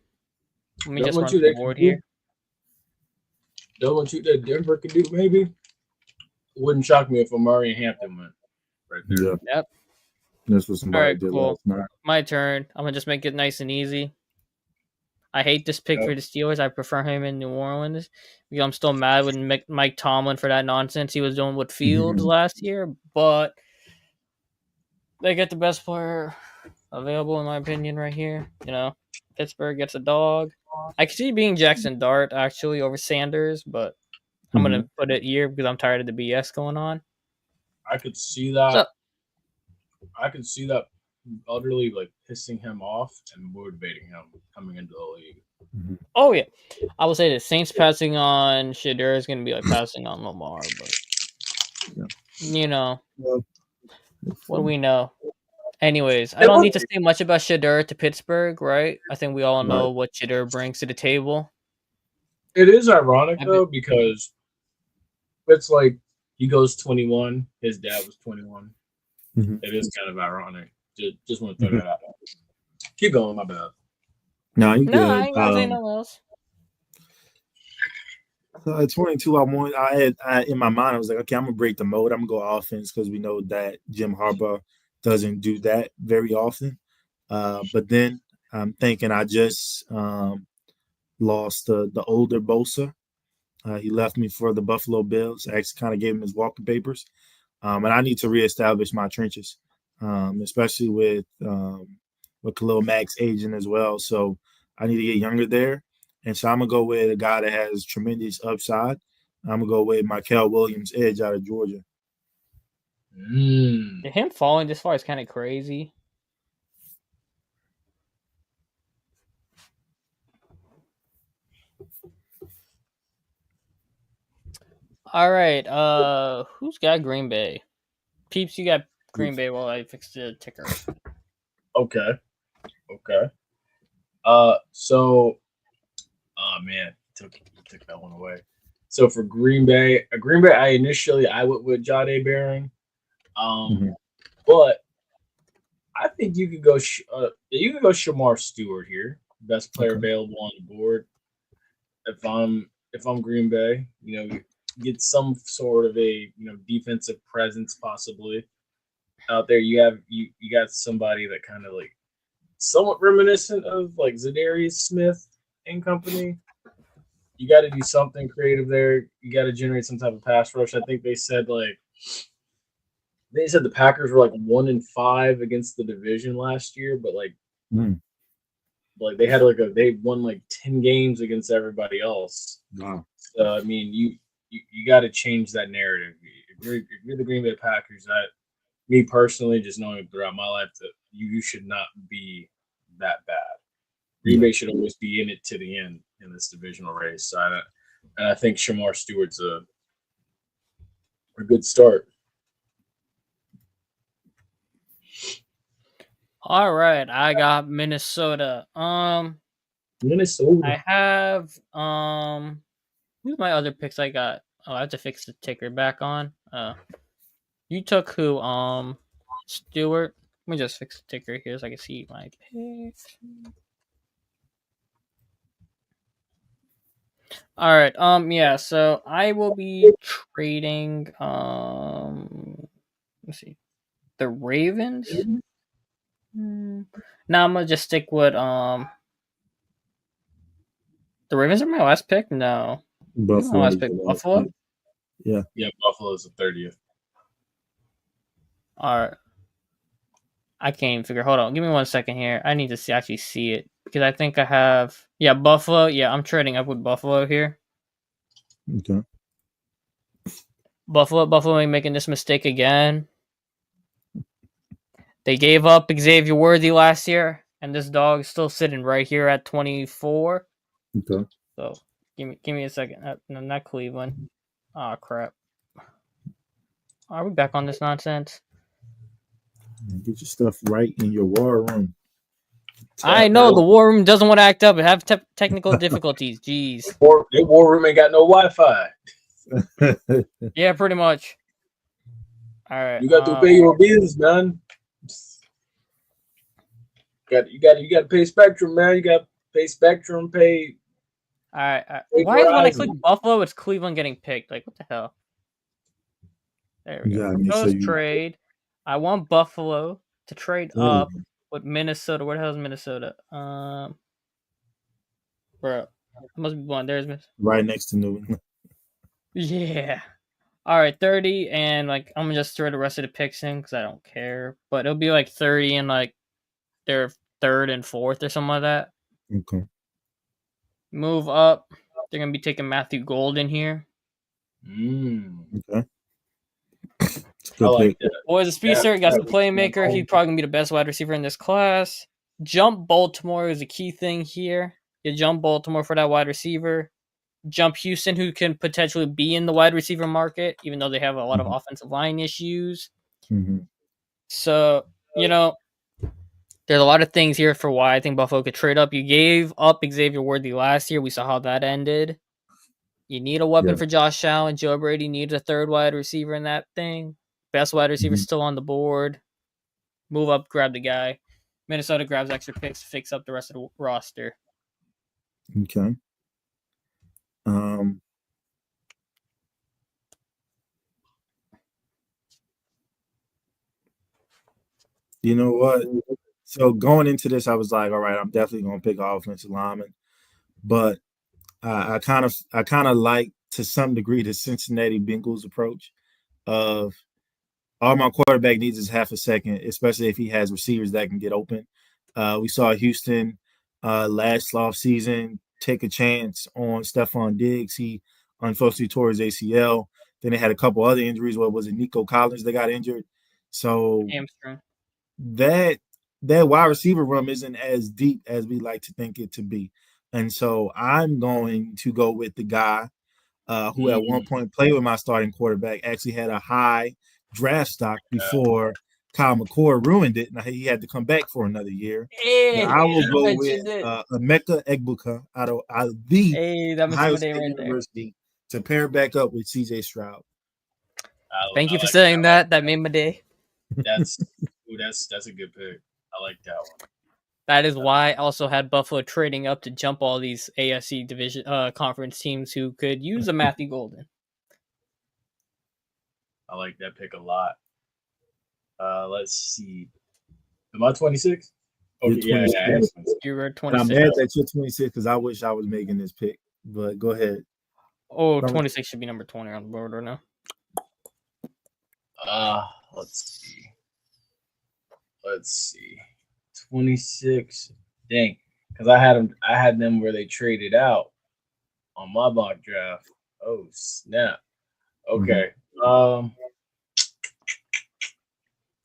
Let me just run the board here. The other one too that Denver could do, maybe. It wouldn't shock me if Amari and Hampton went right there. Yeah. Yep. This was somebody did last night. My turn. I'm going to just make it nice and easy. I hate this pick for the Steelers. I prefer him in New Orleans because I'm still mad with Mike Tomlin for that nonsense he was doing with Fields last year. But they get the best player available, in my opinion, right here. You know, Pittsburgh gets a dog. I could see being Jackson Dart actually over Sanders, but I'm Mhm. gonna put it here because I'm tired of the BS going on. I could see So, that. I could see that utterly like pissing him off and motivating him coming into the league. oh yeah, I will say the Saints passing on Shadur is gonna be like passing on Lamar, but Yeah. you know, Well, what do we know? Anyways, I It don't look- need to say much about Shadur to Pittsburgh, right? I think we all know Right. what Shadur brings to the table. It is ironic I've though because it's like he goes 21. His dad was 21. Mhm. It is kind of ironic. Just want to throw that out. Keep going. My bad. No, you No, I good. ain't gonna say nothing else. So at 22, I in my mind, I was like, okay, I'm gonna break the mode. I'm gonna go offense because we know that Jim Harbaugh doesn't do that very often. But then I'm thinking I just lost the older Bosa. He left me for the Buffalo Bills. I actually kind of gave him his walking papers, and I need to reestablish my trenches, especially with Khalil Mack's aging as well. So I need to get younger there. And so I'm gonna go with a guy that has tremendous upside. I'm gonna go with Michael Williams, edge out of Georgia. Him falling this far is kind of crazy. All right, who's got Green Bay? Peeps, you got Green Bay while I fix the ticker. Okay. So, oh man, took that one away. So for Green Bay, I went with Jade Barron, but I think you could go. You could go Shamar Stewart here, best player available on the board. If I'm Green Bay, get some sort of a defensive presence possibly out there. You got somebody that kind of like somewhat reminiscent of like Zadarius Smith and company. You got to do something creative there. You got to generate some type of pass rush. I think they said the Packers were like 1-5 against the division last year, but like they had they won like 10 games against everybody else. Wow. So I mean, you got to change that narrative. If you're the Green Bay Packers, me personally, just knowing throughout my life that you should not be that bad. Green Bay should always be in it to the end in this divisional race. So I think Shamar Stewart's a good start. All right, I got Minnesota. Minnesota. I have who's my other picks I got? Oh, I have to fix the ticker back on. You took who? Stewart. Let me just fix the ticker here so I can see my picks. All right. Yeah. So I will be trading. Let's see, the Ravens. Now I'm gonna just stick with the Ravens are my last pick. No, Buffalo. my last pick. Buffalo. Yeah. Yeah, Buffalo's the 30th. All right. I can't even figure. Hold on, give me 1 second here. I need to actually see it because I think I have. Yeah, Buffalo. Yeah, I'm trading up with Buffalo here. Okay. Buffalo ain't making this mistake again. They gave up Xavier Worthy last year, and this dog is still sitting right here at 24. Okay. So give me a second. No, not Cleveland. Oh crap. Are we back on this nonsense? Get your stuff right in your war room. I know the war room doesn't want to act up. It have technical difficulties. Jeez. The war room ain't got no Wi-Fi. Yeah, pretty much. All right. You got to pay your bills, man. You got to pay Spectrum, man. You got to pay Spectrum. Pay. All right. Why is when I click Buffalo, it's Cleveland getting picked? Like what the hell? There we go. Propose trade. I want Buffalo to trade up with Minnesota. Where the hell is Minnesota? Bro, it must be one. There's right next to New England. Yeah. All right, 30, and like I'm gonna just throw the rest of the picks in because I don't care. But it'll be like 30 and like their third and fourth or something like that. Okay. Move up. They're gonna be taking Matthew Golden here. Okay. I like that. Boy's a speedster. He got some playmaker. He's probably gonna be the best wide receiver in this class. Jump Baltimore is a key thing here. You jump Baltimore for that wide receiver. Jump Houston, who can potentially be in the wide receiver market, even though they have a lot of offensive line issues. Mm-hmm. So, there's a lot of things here for why I think Buffalo could trade up. You gave up Xavier Worthy last year. We saw how that ended. You need a weapon for Josh Allen. Joe Brady needs a third wide receiver in that thing. Best wide receiver still on the board. Move up, grab the guy. Minnesota grabs extra picks to fix up the rest of the roster. Okay. You know what? So going into this, I was like, all right, I'm definitely going to pick an offensive lineman, but I kind of like to some degree the Cincinnati Bengals approach of all my quarterback needs is half a second, especially if he has receivers that can get open. We saw Houston last off season take a chance on Stephon Diggs. He unfortunately tore his ACL. Then they had a couple other injuries. What was it, Nico Collins that got injured? So Hamstring. that wide receiver room isn't as deep as we like to think it to be. And so I'm going to go with the guy who at one point played with my starting quarterback, actually had a high draft stock before Kyle McCord ruined it. Now he had to come back for another year. I will go with Emeka Egbuka out of the Ohio State University to pair back up with CJ Stroud. Thank you for saying that. That made my day. That's a good pick. I like that one. That is why I also had Buffalo trading up to jump all these AFC division conference teams who could use a Matthew Golden. I like that pick a lot. Let's see. Am I 26? Okay, yeah. You were 26. I'm mad that you're 26 because I wish I was making this pick. But go ahead. Oh, 26 should be number 20 on the board or no? Let's see. 26. Dang, because I had them where they traded out on my mock draft. Oh snap. Okay. For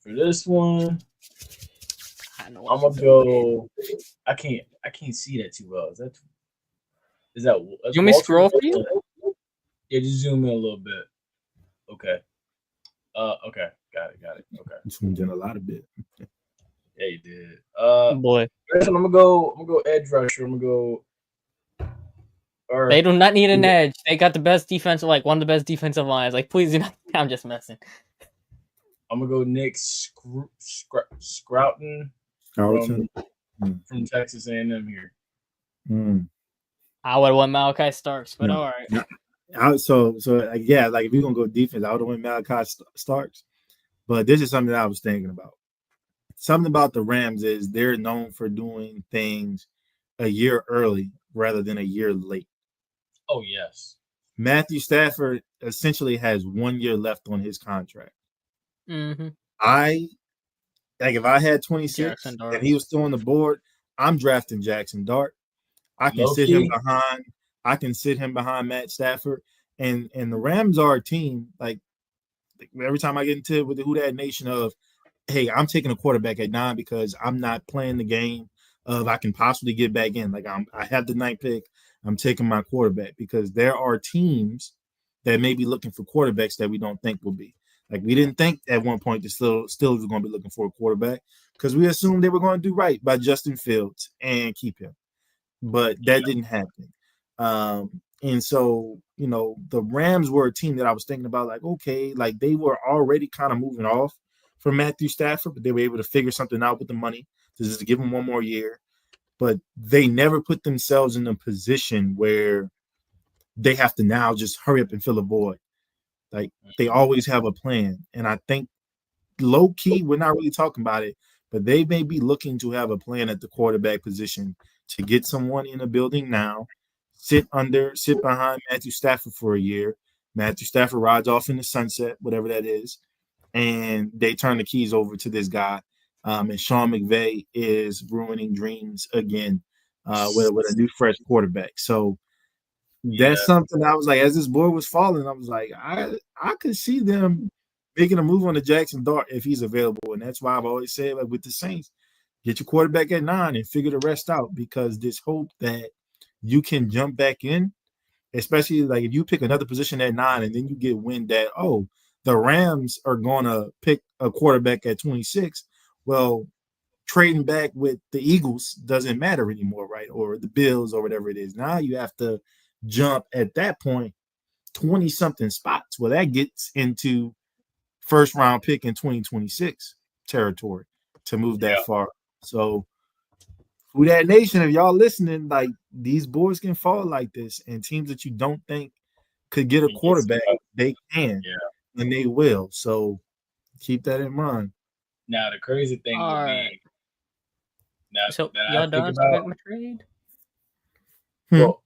this one, I'm gonna go. I can't see that too well. Is that? You want me to scroll for you? Yeah, just zoom in a little bit. Okay. Okay. Got it. Okay. You zoomed in a lot of bit. Yeah, you did. Boy. I'm gonna go edge rusher. I'm gonna go. They do not need an edge. They got the best defensive, like one of the best defensive lines. Like, please do not. I'm just messing. I'm gonna go Nick Scrouton from Texas A&M here. I would have won Malachi Starks, but all right. So yeah, like if we're gonna go defense, I would have won Malachi Starks. But this is something that I was thinking about. Something about the Rams is they're known for doing things a year early rather than a year late. Oh, yes. Matthew Stafford essentially has 1 year left on his contract. Mm-hmm. If I had 26 and he was still on the board, I'm drafting Jackson Dart. I can sit him behind Matt Stafford. And the Rams are a team, like every time I get into it with the Who Dat Nation of, hey, I'm taking a quarterback at 9 because I'm not playing the game of I can possibly get back in. Like I have the 9th pick. I'm taking my quarterback because there are teams that may be looking for quarterbacks that we don't think will be. Like we didn't think at one point the Steelers were going to be looking for a quarterback because we assumed they were going to do right by Justin Fields and keep him. But that didn't happen. And so, the Rams were a team that I was thinking about, like, okay, like they were already kind of moving off from Matthew Stafford, but they were able to figure something out with the money to just give him 1 more year. But they never put themselves in a position where they have to now just hurry up and fill a void. Like they always have a plan. And I think low key, we're not really talking about it, but they may be looking to have a plan at the quarterback position to get someone in a building now, sit behind Matthew Stafford for a year, Matthew Stafford rides off in the sunset, whatever that is, and they turn the keys over to this guy. And Sean McVay is ruining dreams again with a new fresh quarterback. So that's something I was like, as this board was falling, I was like, I could see them making a move on the Jackson Dart if he's available. And that's why I've always said, like with the Saints, get your quarterback at 9 and figure the rest out, because this hope that you can jump back in, especially like if you pick another position at 9 and then you get wind that, oh, the Rams are going to pick a quarterback at 26. Well, trading back with the Eagles doesn't matter anymore, right? Or the Bills or whatever it is. Now you have to jump at that point 20-something spots. Well, that gets into first-round pick in 2026 territory to move that far. So who that nation, if y'all listening, like these boards can fall like this, and teams that you don't think could get a quarterback, they can, and they will. So keep that in mind. Now the crazy thing would be, so y'all done to make my trade? Well,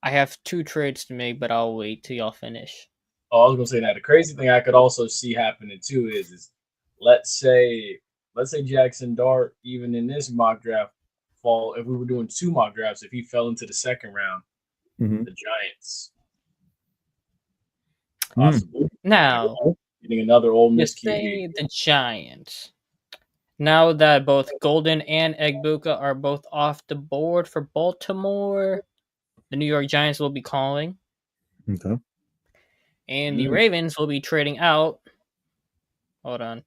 I have 2 trades to make, but I'll wait till y'all finish. Oh, I was gonna say that the crazy thing I could also see happening too is let's say Jackson Dart, even in this mock draft fall, if we were doing 2 mock drafts, if he fell into the second round, the Giants possibly now getting another Ole Miss QB. The Giants. Now that both Golden and Egbuka are both off the board for Baltimore, the New York Giants will be calling. Okay. And the Ravens will be trading out. Hold on.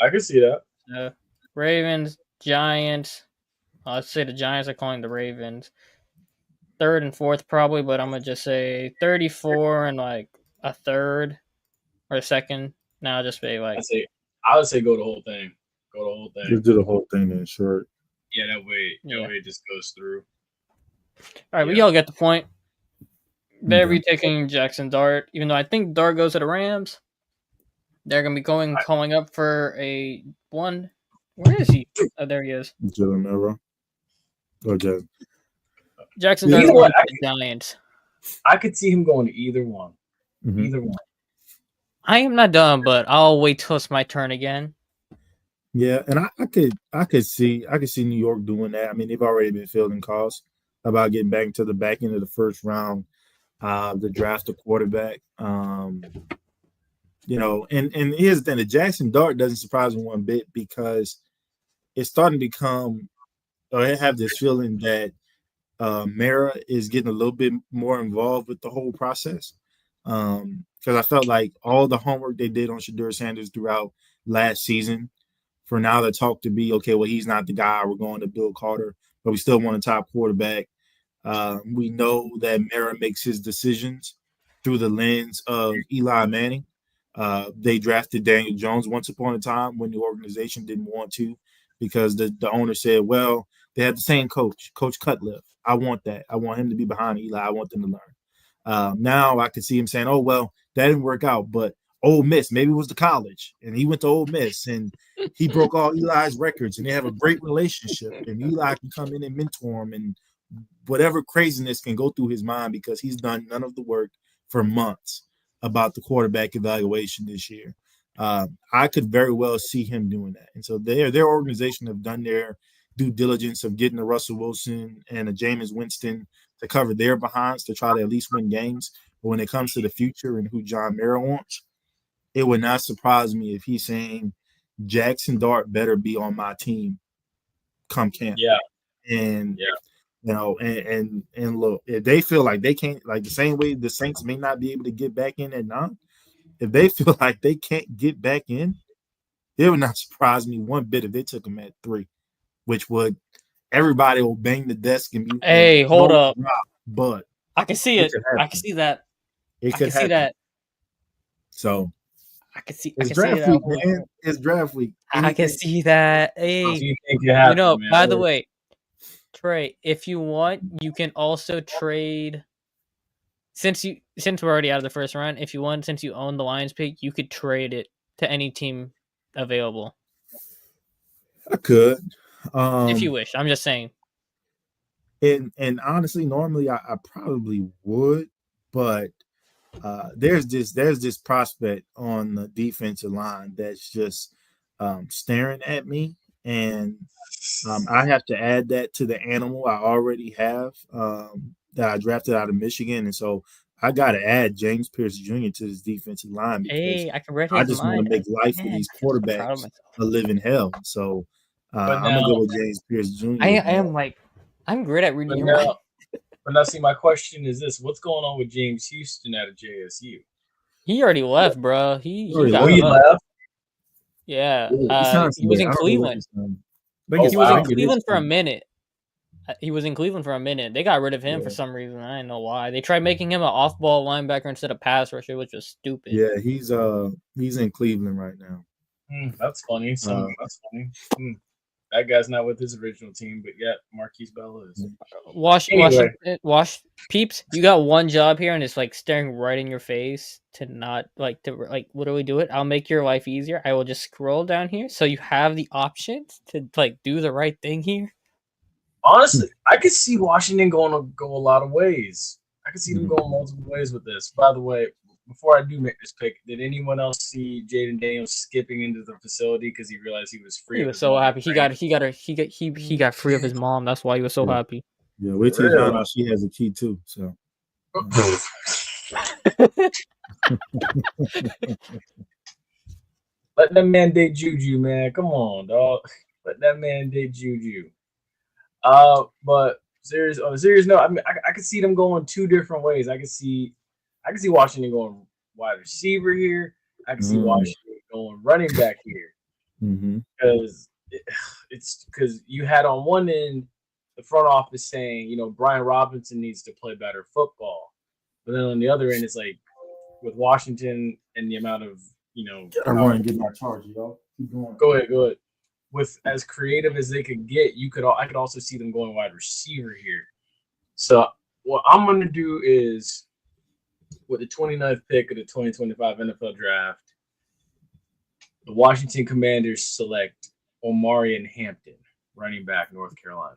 I can see that. Ravens, Giants. Let's say the Giants are calling the Ravens. 3rd and 4th probably, but I'm going to just say 34 and like a 3rd or a 2nd. Now just say like. I would say go the whole thing. Just do the whole thing then, sure. Yeah, that way it just goes through. All right, we all get the point. They'll be taking Jackson Dart, even though I think Dart goes to the Rams. They're going to be calling up for a 1. Where is he? Oh, there he is. Jalen Mero. Okay. Jackson Dart going to the Giants. I could see him going to either one. Either one. I am not done, but I'll wait till it's my turn again. Yeah, and I could see New York doing that. I mean, they've already been fielding calls about getting back into the back end of the first round, the draft a quarterback. You know, and here's the thing: the Jackson Dart doesn't surprise me one bit, because it's starting to become, or I have this feeling that Mara is getting a little bit more involved with the whole process. Because I felt like all the homework they did on Shedeur Sanders throughout last season, for now the talk to be, okay, well, he's not the guy, we're going to Bill Carter, but we still want a top quarterback. We know that Mara makes his decisions through the lens of Eli Manning. They drafted Daniel Jones once upon a time when the organization didn't want to, because the owner said, well, they had the same coach, Coach Cutcliffe. I want that. I want him to be behind Eli. I want them to learn. Now I could see him saying, oh, well, that didn't work out, but Ole Miss, maybe it was the college, and he went to Ole Miss, and he broke all Eli's records, and they have a great relationship, and Eli can come in and mentor him, and whatever craziness can go through his mind, because he's done none of the work for months about the quarterback evaluation this year. I could very well see him doing that. And so their organization have done their due diligence of getting a Russell Wilson and a Jameis Winston to cover their behinds to try to at least win games. But when it comes to the future and who John Mara wants, it would not surprise me if he's saying Jackson Dart better be on my team come camp. Yeah. And you know, and look, if they feel like they can't, like the same way the Saints may not be able to get back in at 9, if they feel like they can't get back in, it would not surprise me one bit if they took them at 3, which would everybody will bang the desk and be, hey, hold up. But I can see it. I can see that. It could happen. See that. So it's draft week, man. It's draft week. I can see that. Hey, you know, by the way, Trey, if you want, you can also trade. Since we're already out of the first round, if you want, since you own the Lions pick, you could trade it to any team available. I could, if you wish. I'm just saying. And honestly, normally I probably would, but there's this prospect on the defensive line that's just staring at me, and I have to add that to the animal I already have that I drafted out of Michigan, and so I got to add James Pierce Jr. to this defensive line because Hey, I can read I his just want mind. to make life for Man, these I'm so proud of quarterbacks myself. a living hell. So But I'm gonna now, go with James Pierce Jr. I man. am like, I'm great at but reading your mind. now, but now, see, my question is this: what's going on with James Houston out of JSU? He already left, bro. He Already got He left. cut. left. Yeah. He signed He was somewhere. in I don't know what Cleveland. he's done. Oh, He was wow. in Cleveland for a minute. He was in Cleveland for a minute. They got rid of him Yeah. for some reason. I don't know why. They tried making him an off-ball linebacker instead of pass rusher, which was stupid. Yeah, he's in Cleveland right now. That's funny. That's funny. That guy's not with his original team, but yet Marquise Bell is. Anyway. Wash peeps. You got one job here, and it's like staring right in your face to not to literally do it. I'll make your life easier. I will just scroll down here so you have the options to do the right thing here. Honestly, I could see Washington go a lot of ways. I could see them going multiple ways with this. By the way, before I do make this pick, did anyone else see Jaden Daniels skipping into the facility because he realized he was free? He was so happy. He got free of his mom. That's why he was so happy. Yeah, wait till you find out she has a key too. So let that man date Juju, man. Come on, dog. Let that man date Juju. But serious note, I mean, I could see them going two different ways. I could see Washington going wide receiver here. I could see Washington going running back here. Because it's because you had on one end the front office saying, Brian Robinson needs to play better football, but then on the other end, it's like with Washington and the amount of gotta run and get my charger, y'all. Keep going. Go ahead. With as creative as they could get, I could also see them going wide receiver here. So what I'm gonna do is, with the 29th pick of the 2025 NFL Draft, the Washington Commanders select Omarion Hampton, running back, North Carolina.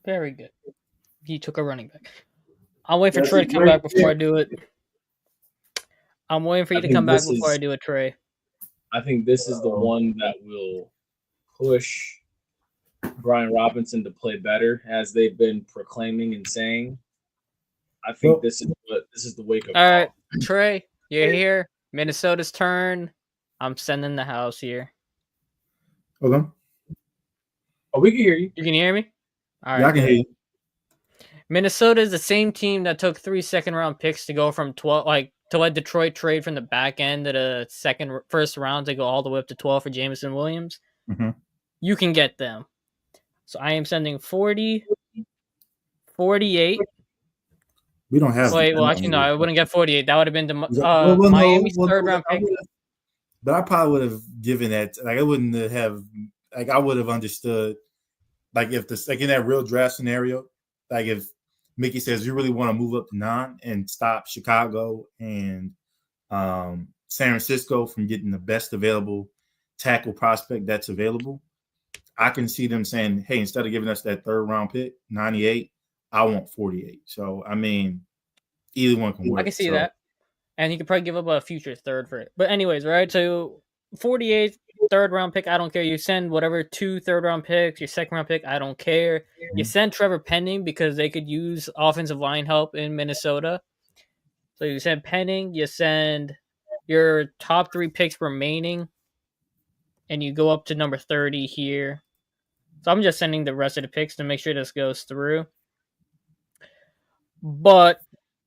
Very good. He took a running back. I'll wait for Trey to come back before I do it. I'm waiting for you to come back before I do it, Trey. I think this is the one that will push Brian Robinson to play better, as they've been proclaiming and saying. I think this is the wake up call. All right, Trey, you're here. Minnesota's turn. I'm sending the house here. Okay. Oh, we can hear you. You can hear me? All right. Yeah, I can hear you. Minnesota is the same team that took 3 second-round picks to go from 12, to let Detroit trade from the back end of the first round to go all the way up to 12 for Jameson Williams. You can get them. So I am sending 40, 48. We don't have. Wait, well, actually, no, I wouldn't get 48. That would have been the Miami's third-round pick. But I probably would have given that. I wouldn't have. I would have understood. If in that real draft scenario, if Mickey says you really want to move up to 9 and stop Chicago and San Francisco from getting the best available tackle prospect that's available, I can see them saying, hey, instead of giving us that third-round pick, 98, I want 48. So, I mean, either one can work. I can see that. And he could probably give up a future third for it. But anyways, right? So 48, third-round pick, I don't care. You send whatever 2 third-round picks, your second-round pick, I don't care. You send Trevor Penning because they could use offensive line help in Minnesota. So you send Penning, you send your top 3 picks remaining, and you go up to number 30 here. So I'm just sending the rest of the picks to make sure this goes through. But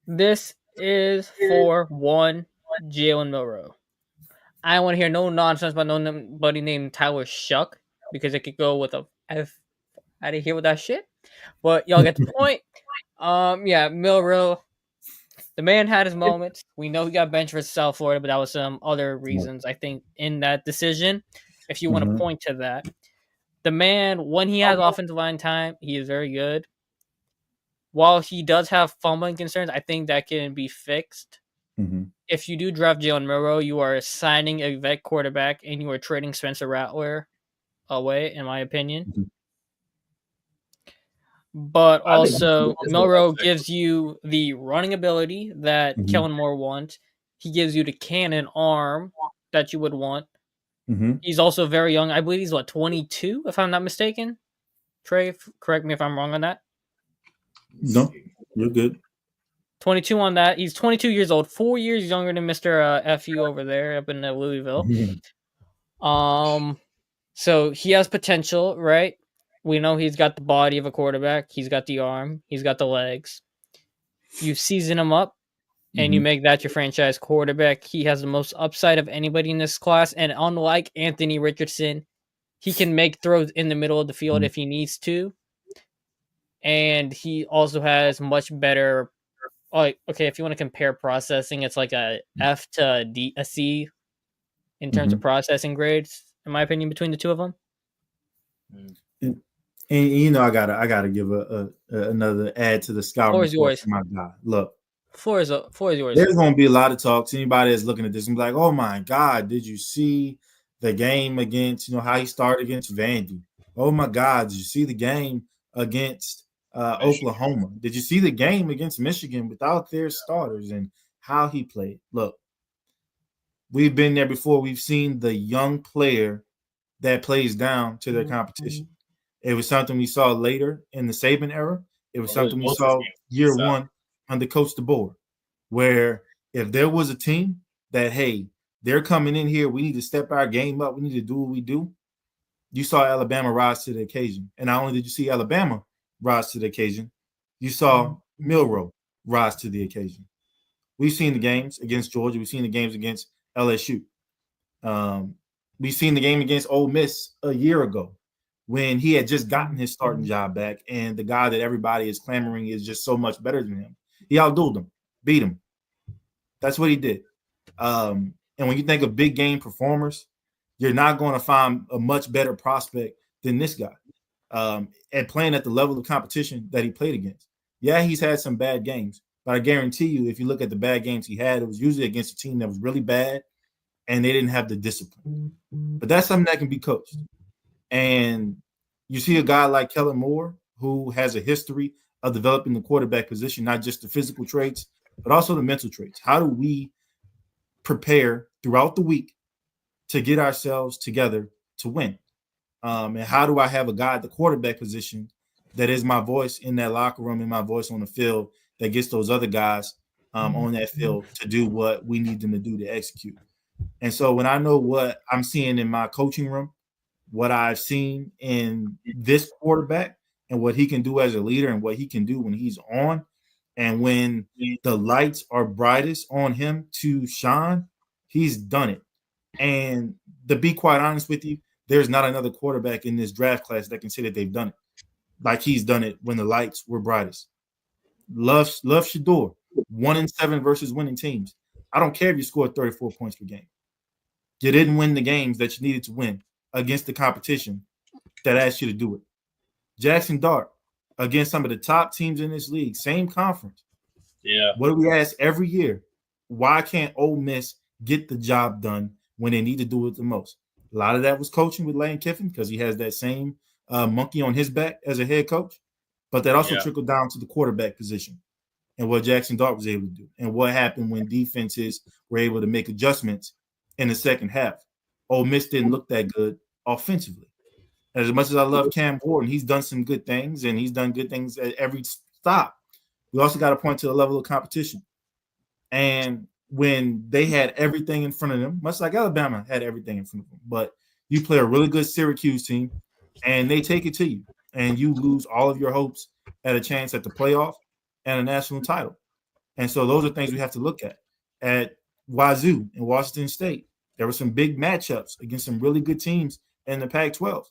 this is for one Jalen Milroe. I don't want to hear no nonsense about nobody named Tyler Shuck because it could go with a F. I didn't hear with that shit. But y'all get the point. Yeah, Milroe. The man had his moments. We know he got benched for South Florida, but that was some other reasons, I think, in that decision. If you want to point to that. The man, when he has offensive line time, he is very good. While he does have fumbling concerns, I think that can be fixed. If you do draft Jalen Milroe, you are signing a vet quarterback and you are trading Spencer Rattler away, in my opinion. but I think also it's Milrow more gives you the running ability that Mhm. Kellen Moore wants. He gives you the cannon arm that you would want. Mm-hmm. He's also very young. I believe he's 22, if I'm not mistaken. Trey, correct me if I'm wrong on that. No, you're good. 22 on that. He's 22 years old, 4 years younger than Mr. FU over there up in Louisville. So he has potential, right? We know he's got the body of a quarterback. He's got the arm. He's got the legs. You season him up, and you make that your franchise quarterback. He has the most upside of anybody in this class. And unlike Anthony Richardson, he can make throws in the middle of the field if he needs to. And he also has much better, like, okay, if you want to compare processing, it's like a F to a C in terms of processing grades, in my opinion, between the two of them. And you know, I gotta give another add to the scouting Floor is report yours. for my guy. Look, Floor is yours. there's gonna be a lot of talks. Anybody that's looking at this and be like, "Oh my God, did you see the game against how he started against Vandy? Oh my God, did you see the game against Oklahoma? Did you see the game against Michigan without their starters and how he played?" Look, we've been there before. We've seen the young player that plays down to their competition. It was something we saw later in the Saban era. It was something we saw year one under Coach DeBoer, where if there was a team that, hey, they're coming in here, we need to step our game up, we need to do what we do, you saw Alabama rise to the occasion. And not only did you see Alabama rise to the occasion, you saw Milrow rise to the occasion. We've seen the games against Georgia. We've seen the games against LSU. We've seen the game against Ole Miss a year ago when he had just gotten his starting job back, and the guy that everybody is clamoring is just so much better than him. He outdueled him, beat him. That's what he did. And when you think of big game performers, you're not going to find a much better prospect than this guy. And playing at the level of competition that he played against. Yeah, he's had some bad games, but I guarantee you, if you look at the bad games he had, it was usually against a team that was really bad and they didn't have the discipline. But that's something that can be coached. And you see a guy like Kellen Moore, who has a history of developing the quarterback position, not just the physical traits, but also the mental traits. How do we prepare throughout the week to get ourselves together to win? And how do I have a guy at the quarterback position that is my voice in that locker room and my voice on the field that gets those other guys on that field to do what we need them to do to execute? And so when I know what I'm seeing in my coaching room, what I've seen in this quarterback and what he can do as a leader and what he can do when he's on, and when the lights are brightest on him to shine, he's done it. And to be quite honest with you, there's not another quarterback in this draft class that can say that they've done it like he's done it when the lights were brightest. Love Shador, 1-7 versus winning teams. I don't care if you scored 34 points per game. You didn't win the games that you needed to win against the competition that asked you to do it. Jackson Dart, against some of the top teams in this league, same conference. Yeah. What do we ask every year? Why can't Ole Miss get the job done when they need to do it the most? A lot of that was coaching with Lane Kiffin because he has that same monkey on his back as a head coach. But that also trickled down to the quarterback position and what Jackson Dart was able to do and what happened when defenses were able to make adjustments in the second half. Ole Miss didn't look that good offensively. As much as I love Cam Gordon, he's done some good things, and he's done good things at every stop. We also got to point to the level of competition. And when they had everything in front of them, much like Alabama had everything in front of them, but you play a really good Syracuse team, and they take it to you, and you lose all of your hopes at a chance at the playoff and a national title. And so those are things we have to look at. At Wazoo and Washington State, there were some big matchups against some really good teams in the Pac-12,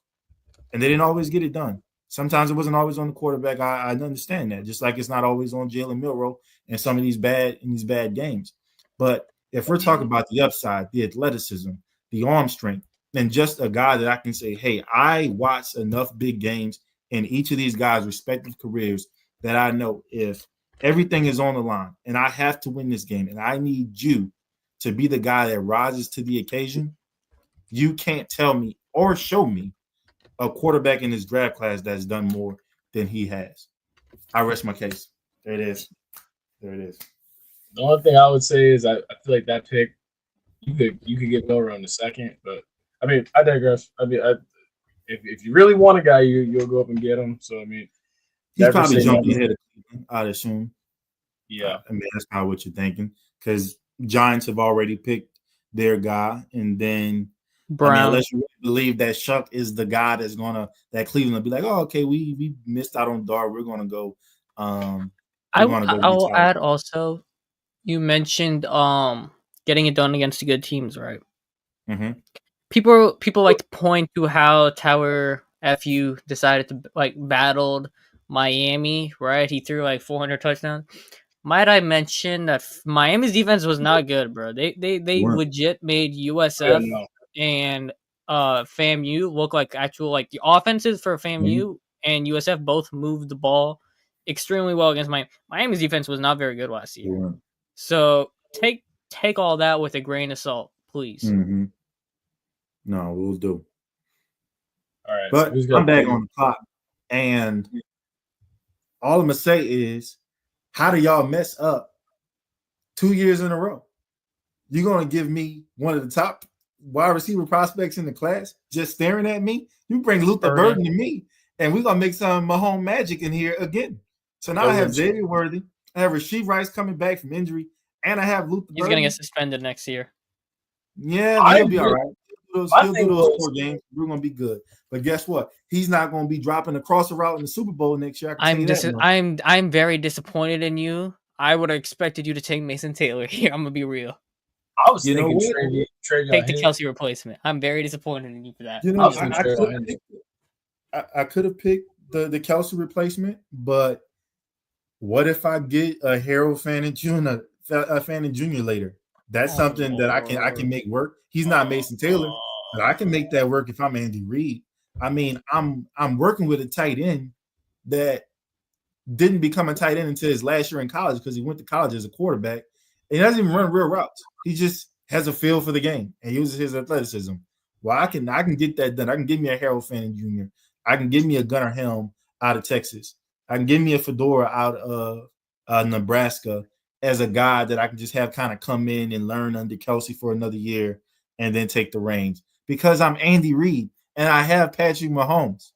and they didn't always get it done. Sometimes it wasn't always on the quarterback. I understand that, just like it's not always on Jalen Milrow and some of these bad games. But if we're talking about the upside, the athleticism, the arm strength, and just a guy that I can say, hey, I watched enough big games in each of these guys' respective careers that I know if everything is on the line and I have to win this game and I need you to be the guy that rises to the occasion, you can't tell me or show me a quarterback in this draft class that's done more than he has. I rest my case. There it is. The only thing I would say is I feel like that pick you could get Miller on the second, but I mean I digress. I mean if you really want a guy, you'll go up and get him. So I mean, he's probably jumping ahead of Cleveland, I'd assume. Yeah, I mean that's probably what you're thinking because Giants have already picked their guy, and then Brown. I mean, unless you really believe that Shuck is the guy that Cleveland will be like, oh, okay, we missed out on Dart. We're gonna go. I will add also. You mentioned getting it done against the good teams, right? Mm-hmm. People like to point to how Tower FU decided to battled Miami, right? He threw like 400 touchdowns. Might I mention that Miami's defense was not good, bro. They legit made USF and FAMU look like actual the offenses for FAMU and USF both moved the ball extremely well against Miami. Miami's defense was not very good last year. Yeah. So take all that with a grain of salt, please. Mm-hmm. No, we'll do. All right, but I'm back on the clock, and all I'm gonna say is, how do y'all mess up 2 years in a row? You're gonna give me one of the top wide receiver prospects in the class just staring at me? You bring Luther Burden to me, and we're gonna make some Mahomes magic in here again. So now I have Xavier Worthy, I have Rasheed Rice coming back from injury, and I have Luther Burden. He's gonna get suspended next year. Yeah, he'll be all right. He'll do those 4 games. We're gonna be good. But guess what? He's not gonna be dropping a crosser route in the Super Bowl next year. I'm very disappointed in you. I would have expected you to take Mason Taylor here. I'm gonna be real. I was thinking take the Kelsey replacement. I'm very disappointed in you for that. I could have picked the Kelsey replacement, but what if I get a Harold Fannin Jr. later? That's something that I can make work. He's not Mason Taylor, but I can make that work if I'm Andy Reid. I mean, I'm working with a tight end that didn't become a tight end until his last year in college because he went to college as a quarterback. And he doesn't even run real routes. He just has a feel for the game and uses his athleticism. Well, I can get that done. I can give me a Harold Fannin Jr. I can give me a Gunnar Helm out of Texas. I can give me a Fedora out of Nebraska as a guy that I can just have kind of come in and learn under Kelsey for another year and then take the reins. Because I'm Andy Reid and I have Patrick Mahomes.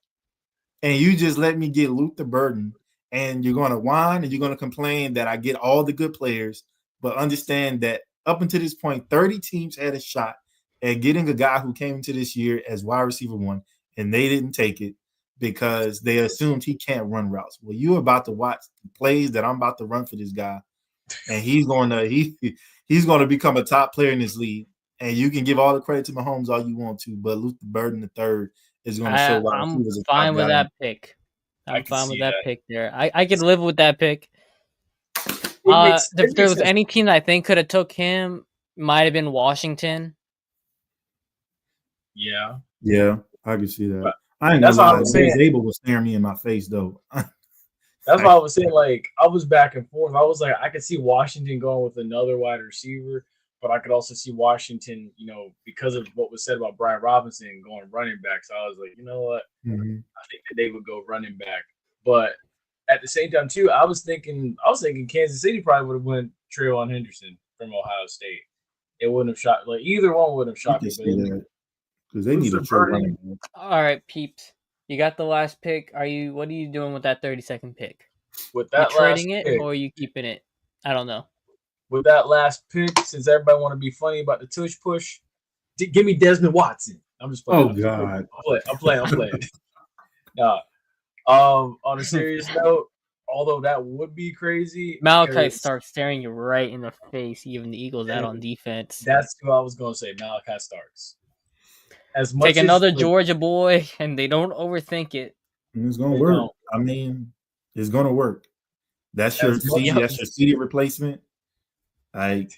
And you just let me get Luther Burden and you're going to whine and you're going to complain that I get all the good players, but understand that up until this point, 30 teams had a shot at getting a guy who came into this year as wide receiver 1, and they didn't take it because they assumed he can't run routes. Well, you're about to watch the plays that I'm about to run for this guy, and he's going to become a top player in this league. And you can give all the credit to Mahomes all you want to, but Luther Burden III is going to show why I'm fine with that pick. I'm fine with that pick there. I could live with that pick. If there was any team that I think could have took him, might have been Washington. Yeah, I can see that. But I ain't gonna lie. Zabel was staring me in my face though. That's why I was saying, I was back and forth. I was like, I could see Washington going with another wide receiver, but I could also see Washington, because of what was said about Brian Robinson going running back. So I was like, you know what? I think that they would go running back. But at the same time, too, I was thinking Kansas City probably would have went Trayvon Henderson from Ohio State. It wouldn't have shot either one would have shot me. Because they need a true running back. All right, peeps. You got the last pick. What are you doing with that 30-second pick? With that you trading it pick, or are you keeping it? I don't know. With that last pick, since everybody want to be funny about the tush push, give me Desmond Watson. I'm just playing. Oh God. I'm playing. No. On a serious note, although that would be crazy, Malachi Starks staring you right in the face, giving the Eagles out on defense. That's who I was going to say, Malachi Starks. Take another Georgia boy, and they don't overthink it. It's going to work. I mean, it's going to work. That's your CD replacement. I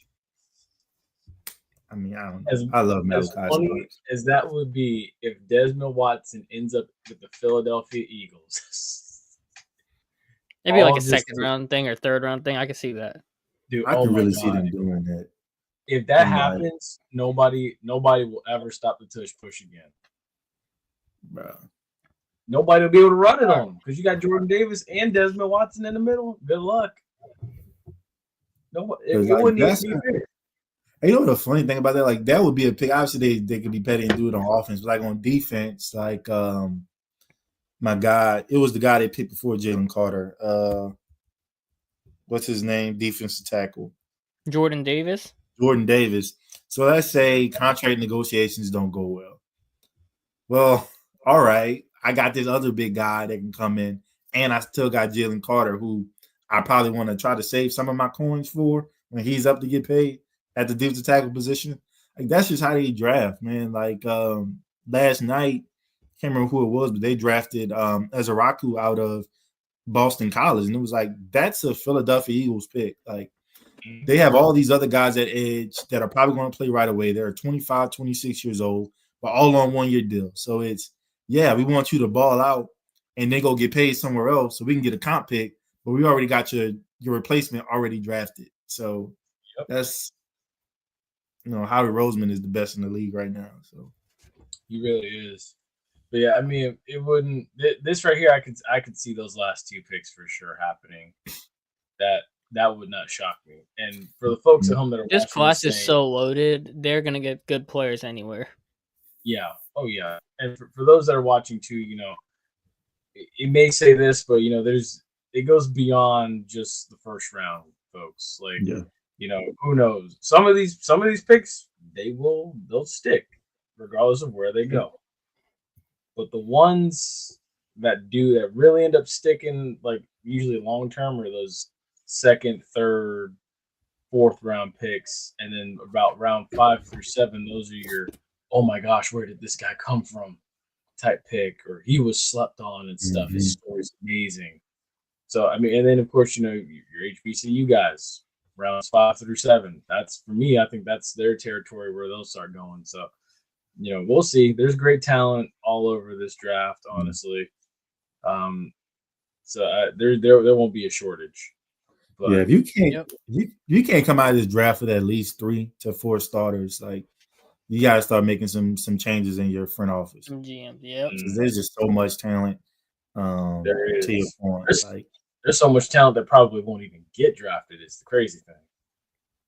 don't know. I love Malachi Starks. As that would be if Desmond Watson ends up with the Philadelphia Eagles. Maybe like a second-round thing or third-round thing. I can see that. Dude, I can really see them doing that. If that happens, nobody will ever stop the tush push again. Bro. nobody will be able to run it on them because you got Jordan Davis and Desmond Watson in the middle. Good luck. No, it wouldn't even be fair. You know what the funny thing about that? Like that would be a pick. Obviously, they could be petty and do it on offense, but like on defense, like my guy, it was the guy they picked before Jalen Carter. What's his name? Defensive tackle. Jordan Davis. Jordan Davis. So let's say contract negotiations don't go well. Well, all right. I got this other big guy that can come in, and I still got Jalen Carter, who I probably want to try to save some of my coins for when he's up to get paid at the defensive tackle position. Like that's just how they draft, man. Like last night, can't remember who it was, but they drafted Ezaraku out of Boston College, and it was like that's a Philadelphia Eagles pick. Like they have all these other guys at edge that are probably going to play right away. They're 25, 26 years old, but all on 1 year deal. So it's we want you to ball out and then go get paid somewhere else so we can get a comp pick, but we already got your replacement already drafted. So that's Howie Roseman is the best in the league right now. So he really is. But yeah, I mean, it wouldn't. This right here, I could see those last two picks for sure happening. That would not shock me. And for the folks at home that are this watching class is so loaded, they're gonna get good players anywhere. Yeah. Oh yeah. And for those that are watching too, it may say this, but it goes beyond just the first round, folks. Like, who knows? Some of these picks they'll stick regardless of where they go. But the ones that really end up sticking, like usually long term, are those second, third, fourth round picks, and then about round 5 through 7, those are your oh my gosh, where did this guy come from type pick, or he was slept on and stuff. His story's amazing. So I mean, and then of course your HBCU guys, rounds 5 through 7. That's for me. I think that's their territory where they'll start going. So. We'll see. There's great talent all over this draft, honestly. So there won't be a shortage. But, if you can't you can't come out of this draft with at least 3 to 4 starters, like you got to start making some changes in your front office. Some GMs, because there's just so much talent. There is. To your point, there's so much talent that probably won't even get drafted. It's the crazy thing.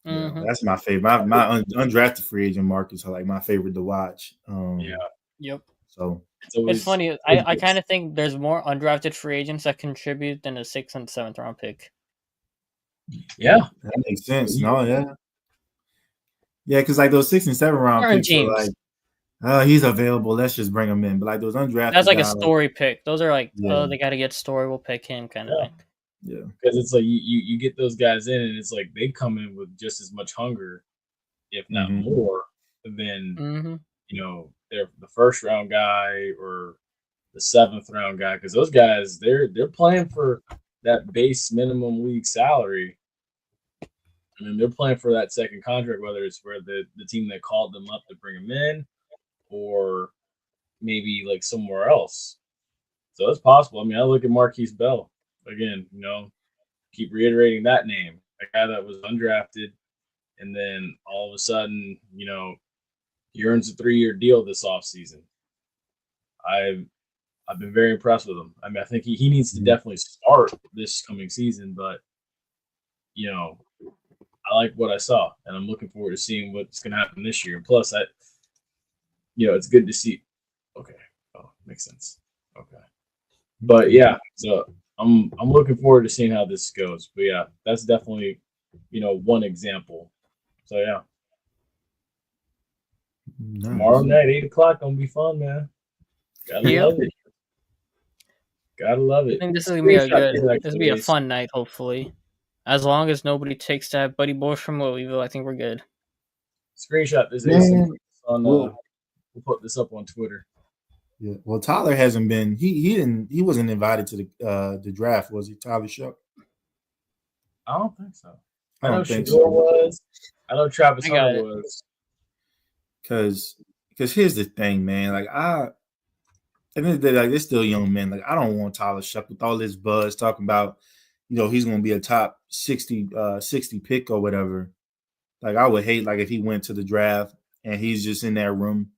That's my favorite. My undrafted free agent markets are like my favorite to watch. So it's funny. I kind of think there's more undrafted free agents that contribute than a 6th and 7th round pick. Yeah, that makes sense. Yeah, because like those 6th and 7th round picks are like, he's available. Let's just bring him in. But like those undrafted, that's like a story pick. Those are like, they got to get story. We'll pick him kind of thing. Yeah, because it's like you get those guys in, and it's like they come in with just as much hunger, if not more, than they're the first round guy or the 7th round guy. Because those guys, they're playing for that base minimum league salary. I mean, they're playing for that second contract, whether it's for the team that called them up to bring them in, or maybe like somewhere else. So it's possible. I mean, I look at Marquise Bell. Again, keep reiterating that name, a guy that was undrafted, and then all of a sudden, he earns a 3-year deal this offseason. I've been very impressed with him. I mean, I think he needs to definitely start this coming season, but I like what I saw, and I'm looking forward to seeing what's going to happen this year. And plus, it's good to see. Okay, makes sense. Okay, but yeah, so. I'm looking forward to seeing how this goes. But yeah, that's definitely, one example. So yeah. Nice. Tomorrow night, 8:00, gonna be fun, man. Gotta love it. Gotta love it. I think this is gonna be this will be a fun night, hopefully. As long as nobody takes that Buddy Bush from Louisville, I think we're good. Screenshot this on we'll put this up on Twitter. Yeah, well, Tyler hasn't been. He wasn't invited to the draft, was he? Tyler Shuck? I don't think so. I know Shador was. I know Travis Hunter was. Because here's the thing, man. Like at the end of the day, like they're still young men. Like I don't want Tyler Shuck with all this buzz talking about, he's going to be a top 60 pick or whatever. Like I would hate like if he went to the draft and he's just in that room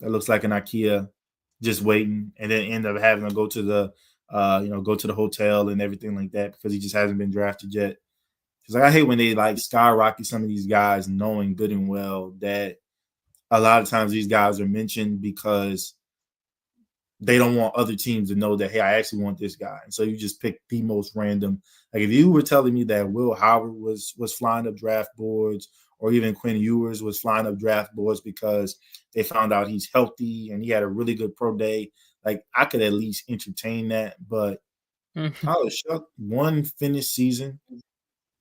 that looks like an IKEA. just waiting, and then end up having to go to the go to the hotel and everything like that because he just hasn't been drafted yet. Because I hate when they like skyrocket some of these guys, knowing good and well that a lot of times these guys are mentioned because they don't want other teams to know that, hey, I actually want this guy. And so you just pick the most random. Like if you were telling me that Will Howard was flying up draft boards, or even Quinn Ewers was flying up draft boards because they found out he's healthy and he had a really good pro day, like I could at least entertain that. But Tyler Shuck, one finished season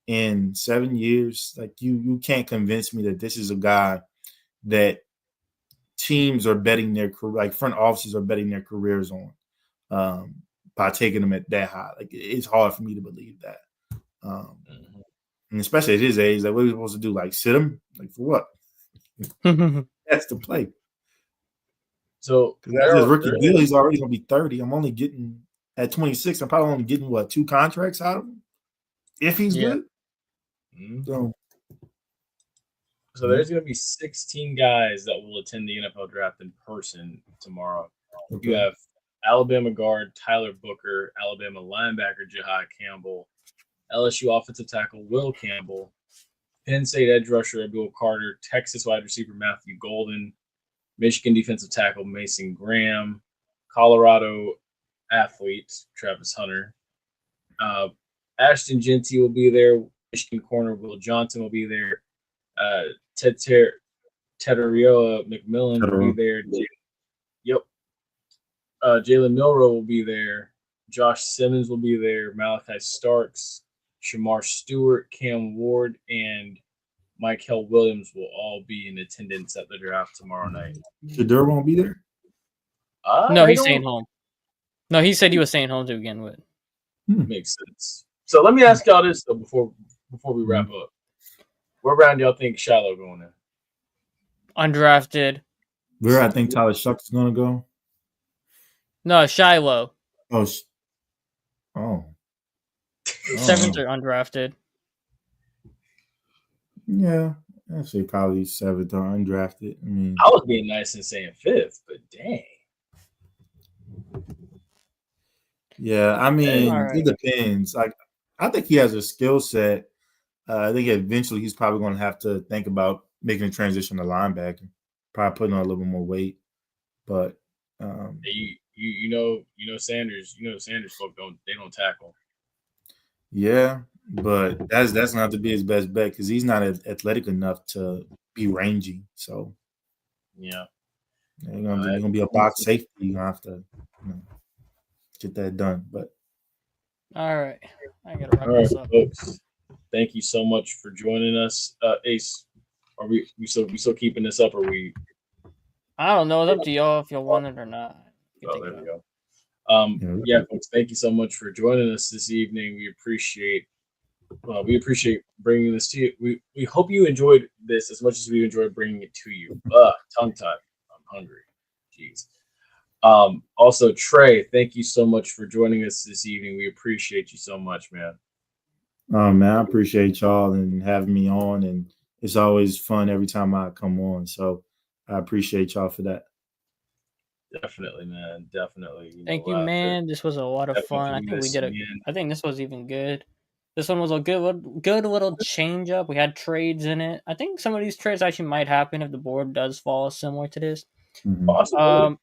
in 7 years, like you can't convince me that this is a guy that teams are betting their career, like front offices are betting their careers on by taking them at that high. Like it's hard for me to believe that. And especially at his age, like what are we supposed to do? Like sit him? Like for what? That's the play. So that's his rookie deal. He's already gonna be 30. I'm only getting at 26. I'm probably only getting 2 contracts out of him if he's good. So there's going to be 16 guys that will attend the NFL draft in person tomorrow. Okay. You have Alabama guard Tyler Booker, Alabama linebacker Jahad Campbell, LSU offensive tackle Will Campbell, Penn State edge rusher Abdul Carter, Texas wide receiver Matthew Golden, Michigan defensive tackle Mason Graham, Colorado athlete Travis Hunter, Ashton Genty will be there, Michigan corner Will Johnson will be there, Teteroa McMillan will be there. Jalen Milroe will be there. Josh Simmons will be there. Malachi Starks, Shamar Stewart, Cam Ward, and Michael Williams will all be in attendance at the draft tomorrow night. Shadur won't be there? No, he's staying home. No, he said he was staying home to begin with. Makes sense. So let me ask y'all this though before we wrap up. Where round y'all think Shiloh going in? Undrafted. Where I think Tyler Shuck is going to go? No, Shiloh. Oh. 7th or undrafted. Yeah, I'd say probably 7th or undrafted. I mean, I was being nice and saying 5th, but dang. Yeah, I mean, It depends. Like, I think he has a skill set. I think eventually he's probably going to have to think about making a transition to linebacker, probably putting on a little bit more weight. But you know Sanders folk don't tackle. Yeah, but that's going to have to be his best bet because he's not athletic enough to be rangy. So yeah, you're going to be a box safety. You're going to have to get that done. But all right, I got to wrap this up, folks. Thank you so much for joining us. Ace, are we still keeping this up? Or we? I don't know. It's up to y'all if y'all want it or not. Oh, there we go. Yeah, folks, thank you so much for joining us this evening. We appreciate bringing this to you. We hope you enjoyed this as much as we enjoyed bringing it to you. Tongue tied. I'm hungry. Jeez. Also, Trey, thank you so much for joining us this evening. We appreciate you so much, man. Man, I appreciate y'all and having me on, and it's always fun every time I come on. So I appreciate y'all for that. Definitely, man. Definitely. Thank you, man. This was a lot of fun. I think we did I think this was even good. This one was a good little change up. We had trades in it. I think some of these trades actually might happen if the board does fall similar to this. Mm-hmm.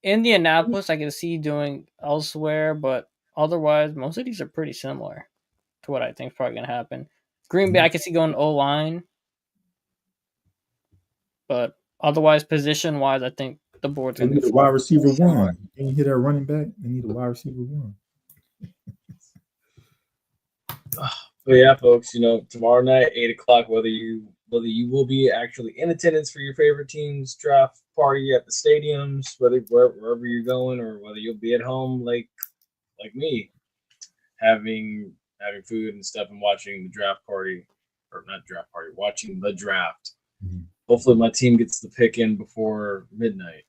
Indianapolis, I can see doing elsewhere, but otherwise, most of these are pretty similar to what I think is probably going to happen. Green Bay, I can see going O-line, but otherwise, position-wise, I think the board's going to be a wide receiver one. Can you hit that running back? They need a wide receiver one. But yeah, folks, tomorrow night, 8:00, whether you will be actually in attendance for your favorite team's draft party at the stadiums, wherever you're going, or whether you'll be at home like me, having food and stuff and watching the draft party, or not draft party, watching the draft. Mm-hmm. Hopefully my team gets the pick in before midnight.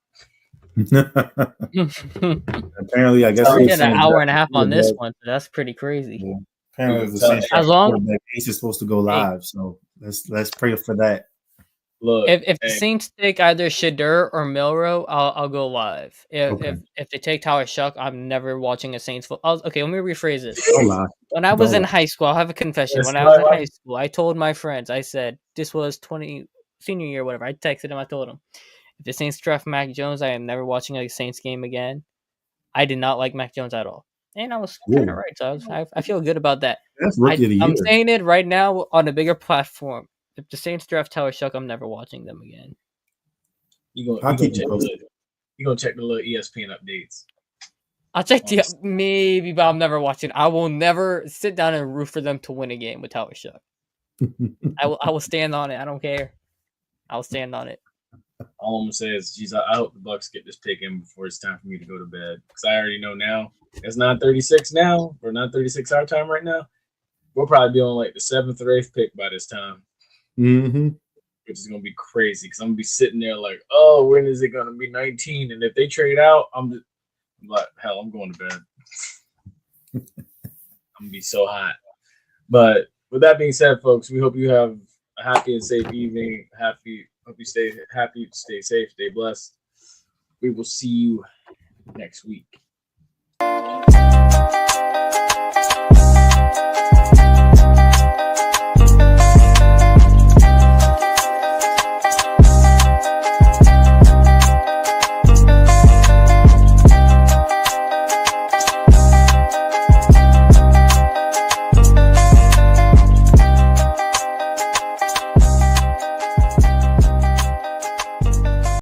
Apparently, I guess we did an hour and a half on this one. So that's pretty crazy. Yeah. Apparently, the as long Ace is supposed to go live, so let's pray for that. Look, If the hey, Saints take either Shadur or Milrow, I'll go live. Okay. If they take Tyler Shuck, I'm never watching a Saints football. Okay, let me rephrase this. Don't lie. When I was Don't in lie. high school, I'll have a confession. Yes, When I was in why- high school, I told my friends, I said, this was senior year, whatever. I texted them, I told them, if the Saints draft Mac Jones, I am never watching a Saints game again. I did not like Mac Jones at all. And I was kind of Ooh. right. So I feel good about that. That's rookie of the I'm year. saying it right now on a bigger platform. If the Saints draft Tyler Shuck, I'm never watching them again. you I'll gonna keep you check the posted. little, you gonna check the little ESPN updates. I'll check the maybe, but I'm never watching. I will never sit down and root for them to win a game with Tyler Shuck. I will stand on it. I don't care. I'll stand on it. All I'm gonna say is, geez, I hope the Bucks get this pick in before it's time for me to go to bed, because I already know now it's 9:36 now, or 9:36 our time right now. We'll probably be on like the 7th or 8th pick by this time, Mm-hmm. which is gonna be crazy. Because I'm gonna be sitting there like, oh, when is it gonna be 19? And if they trade out, I'm like, hell, I'm going to bed. I'm gonna be so hot. But with that being said, folks, we hope you have a happy and safe evening. Hope you stay happy, stay safe, stay blessed. We will see you next week.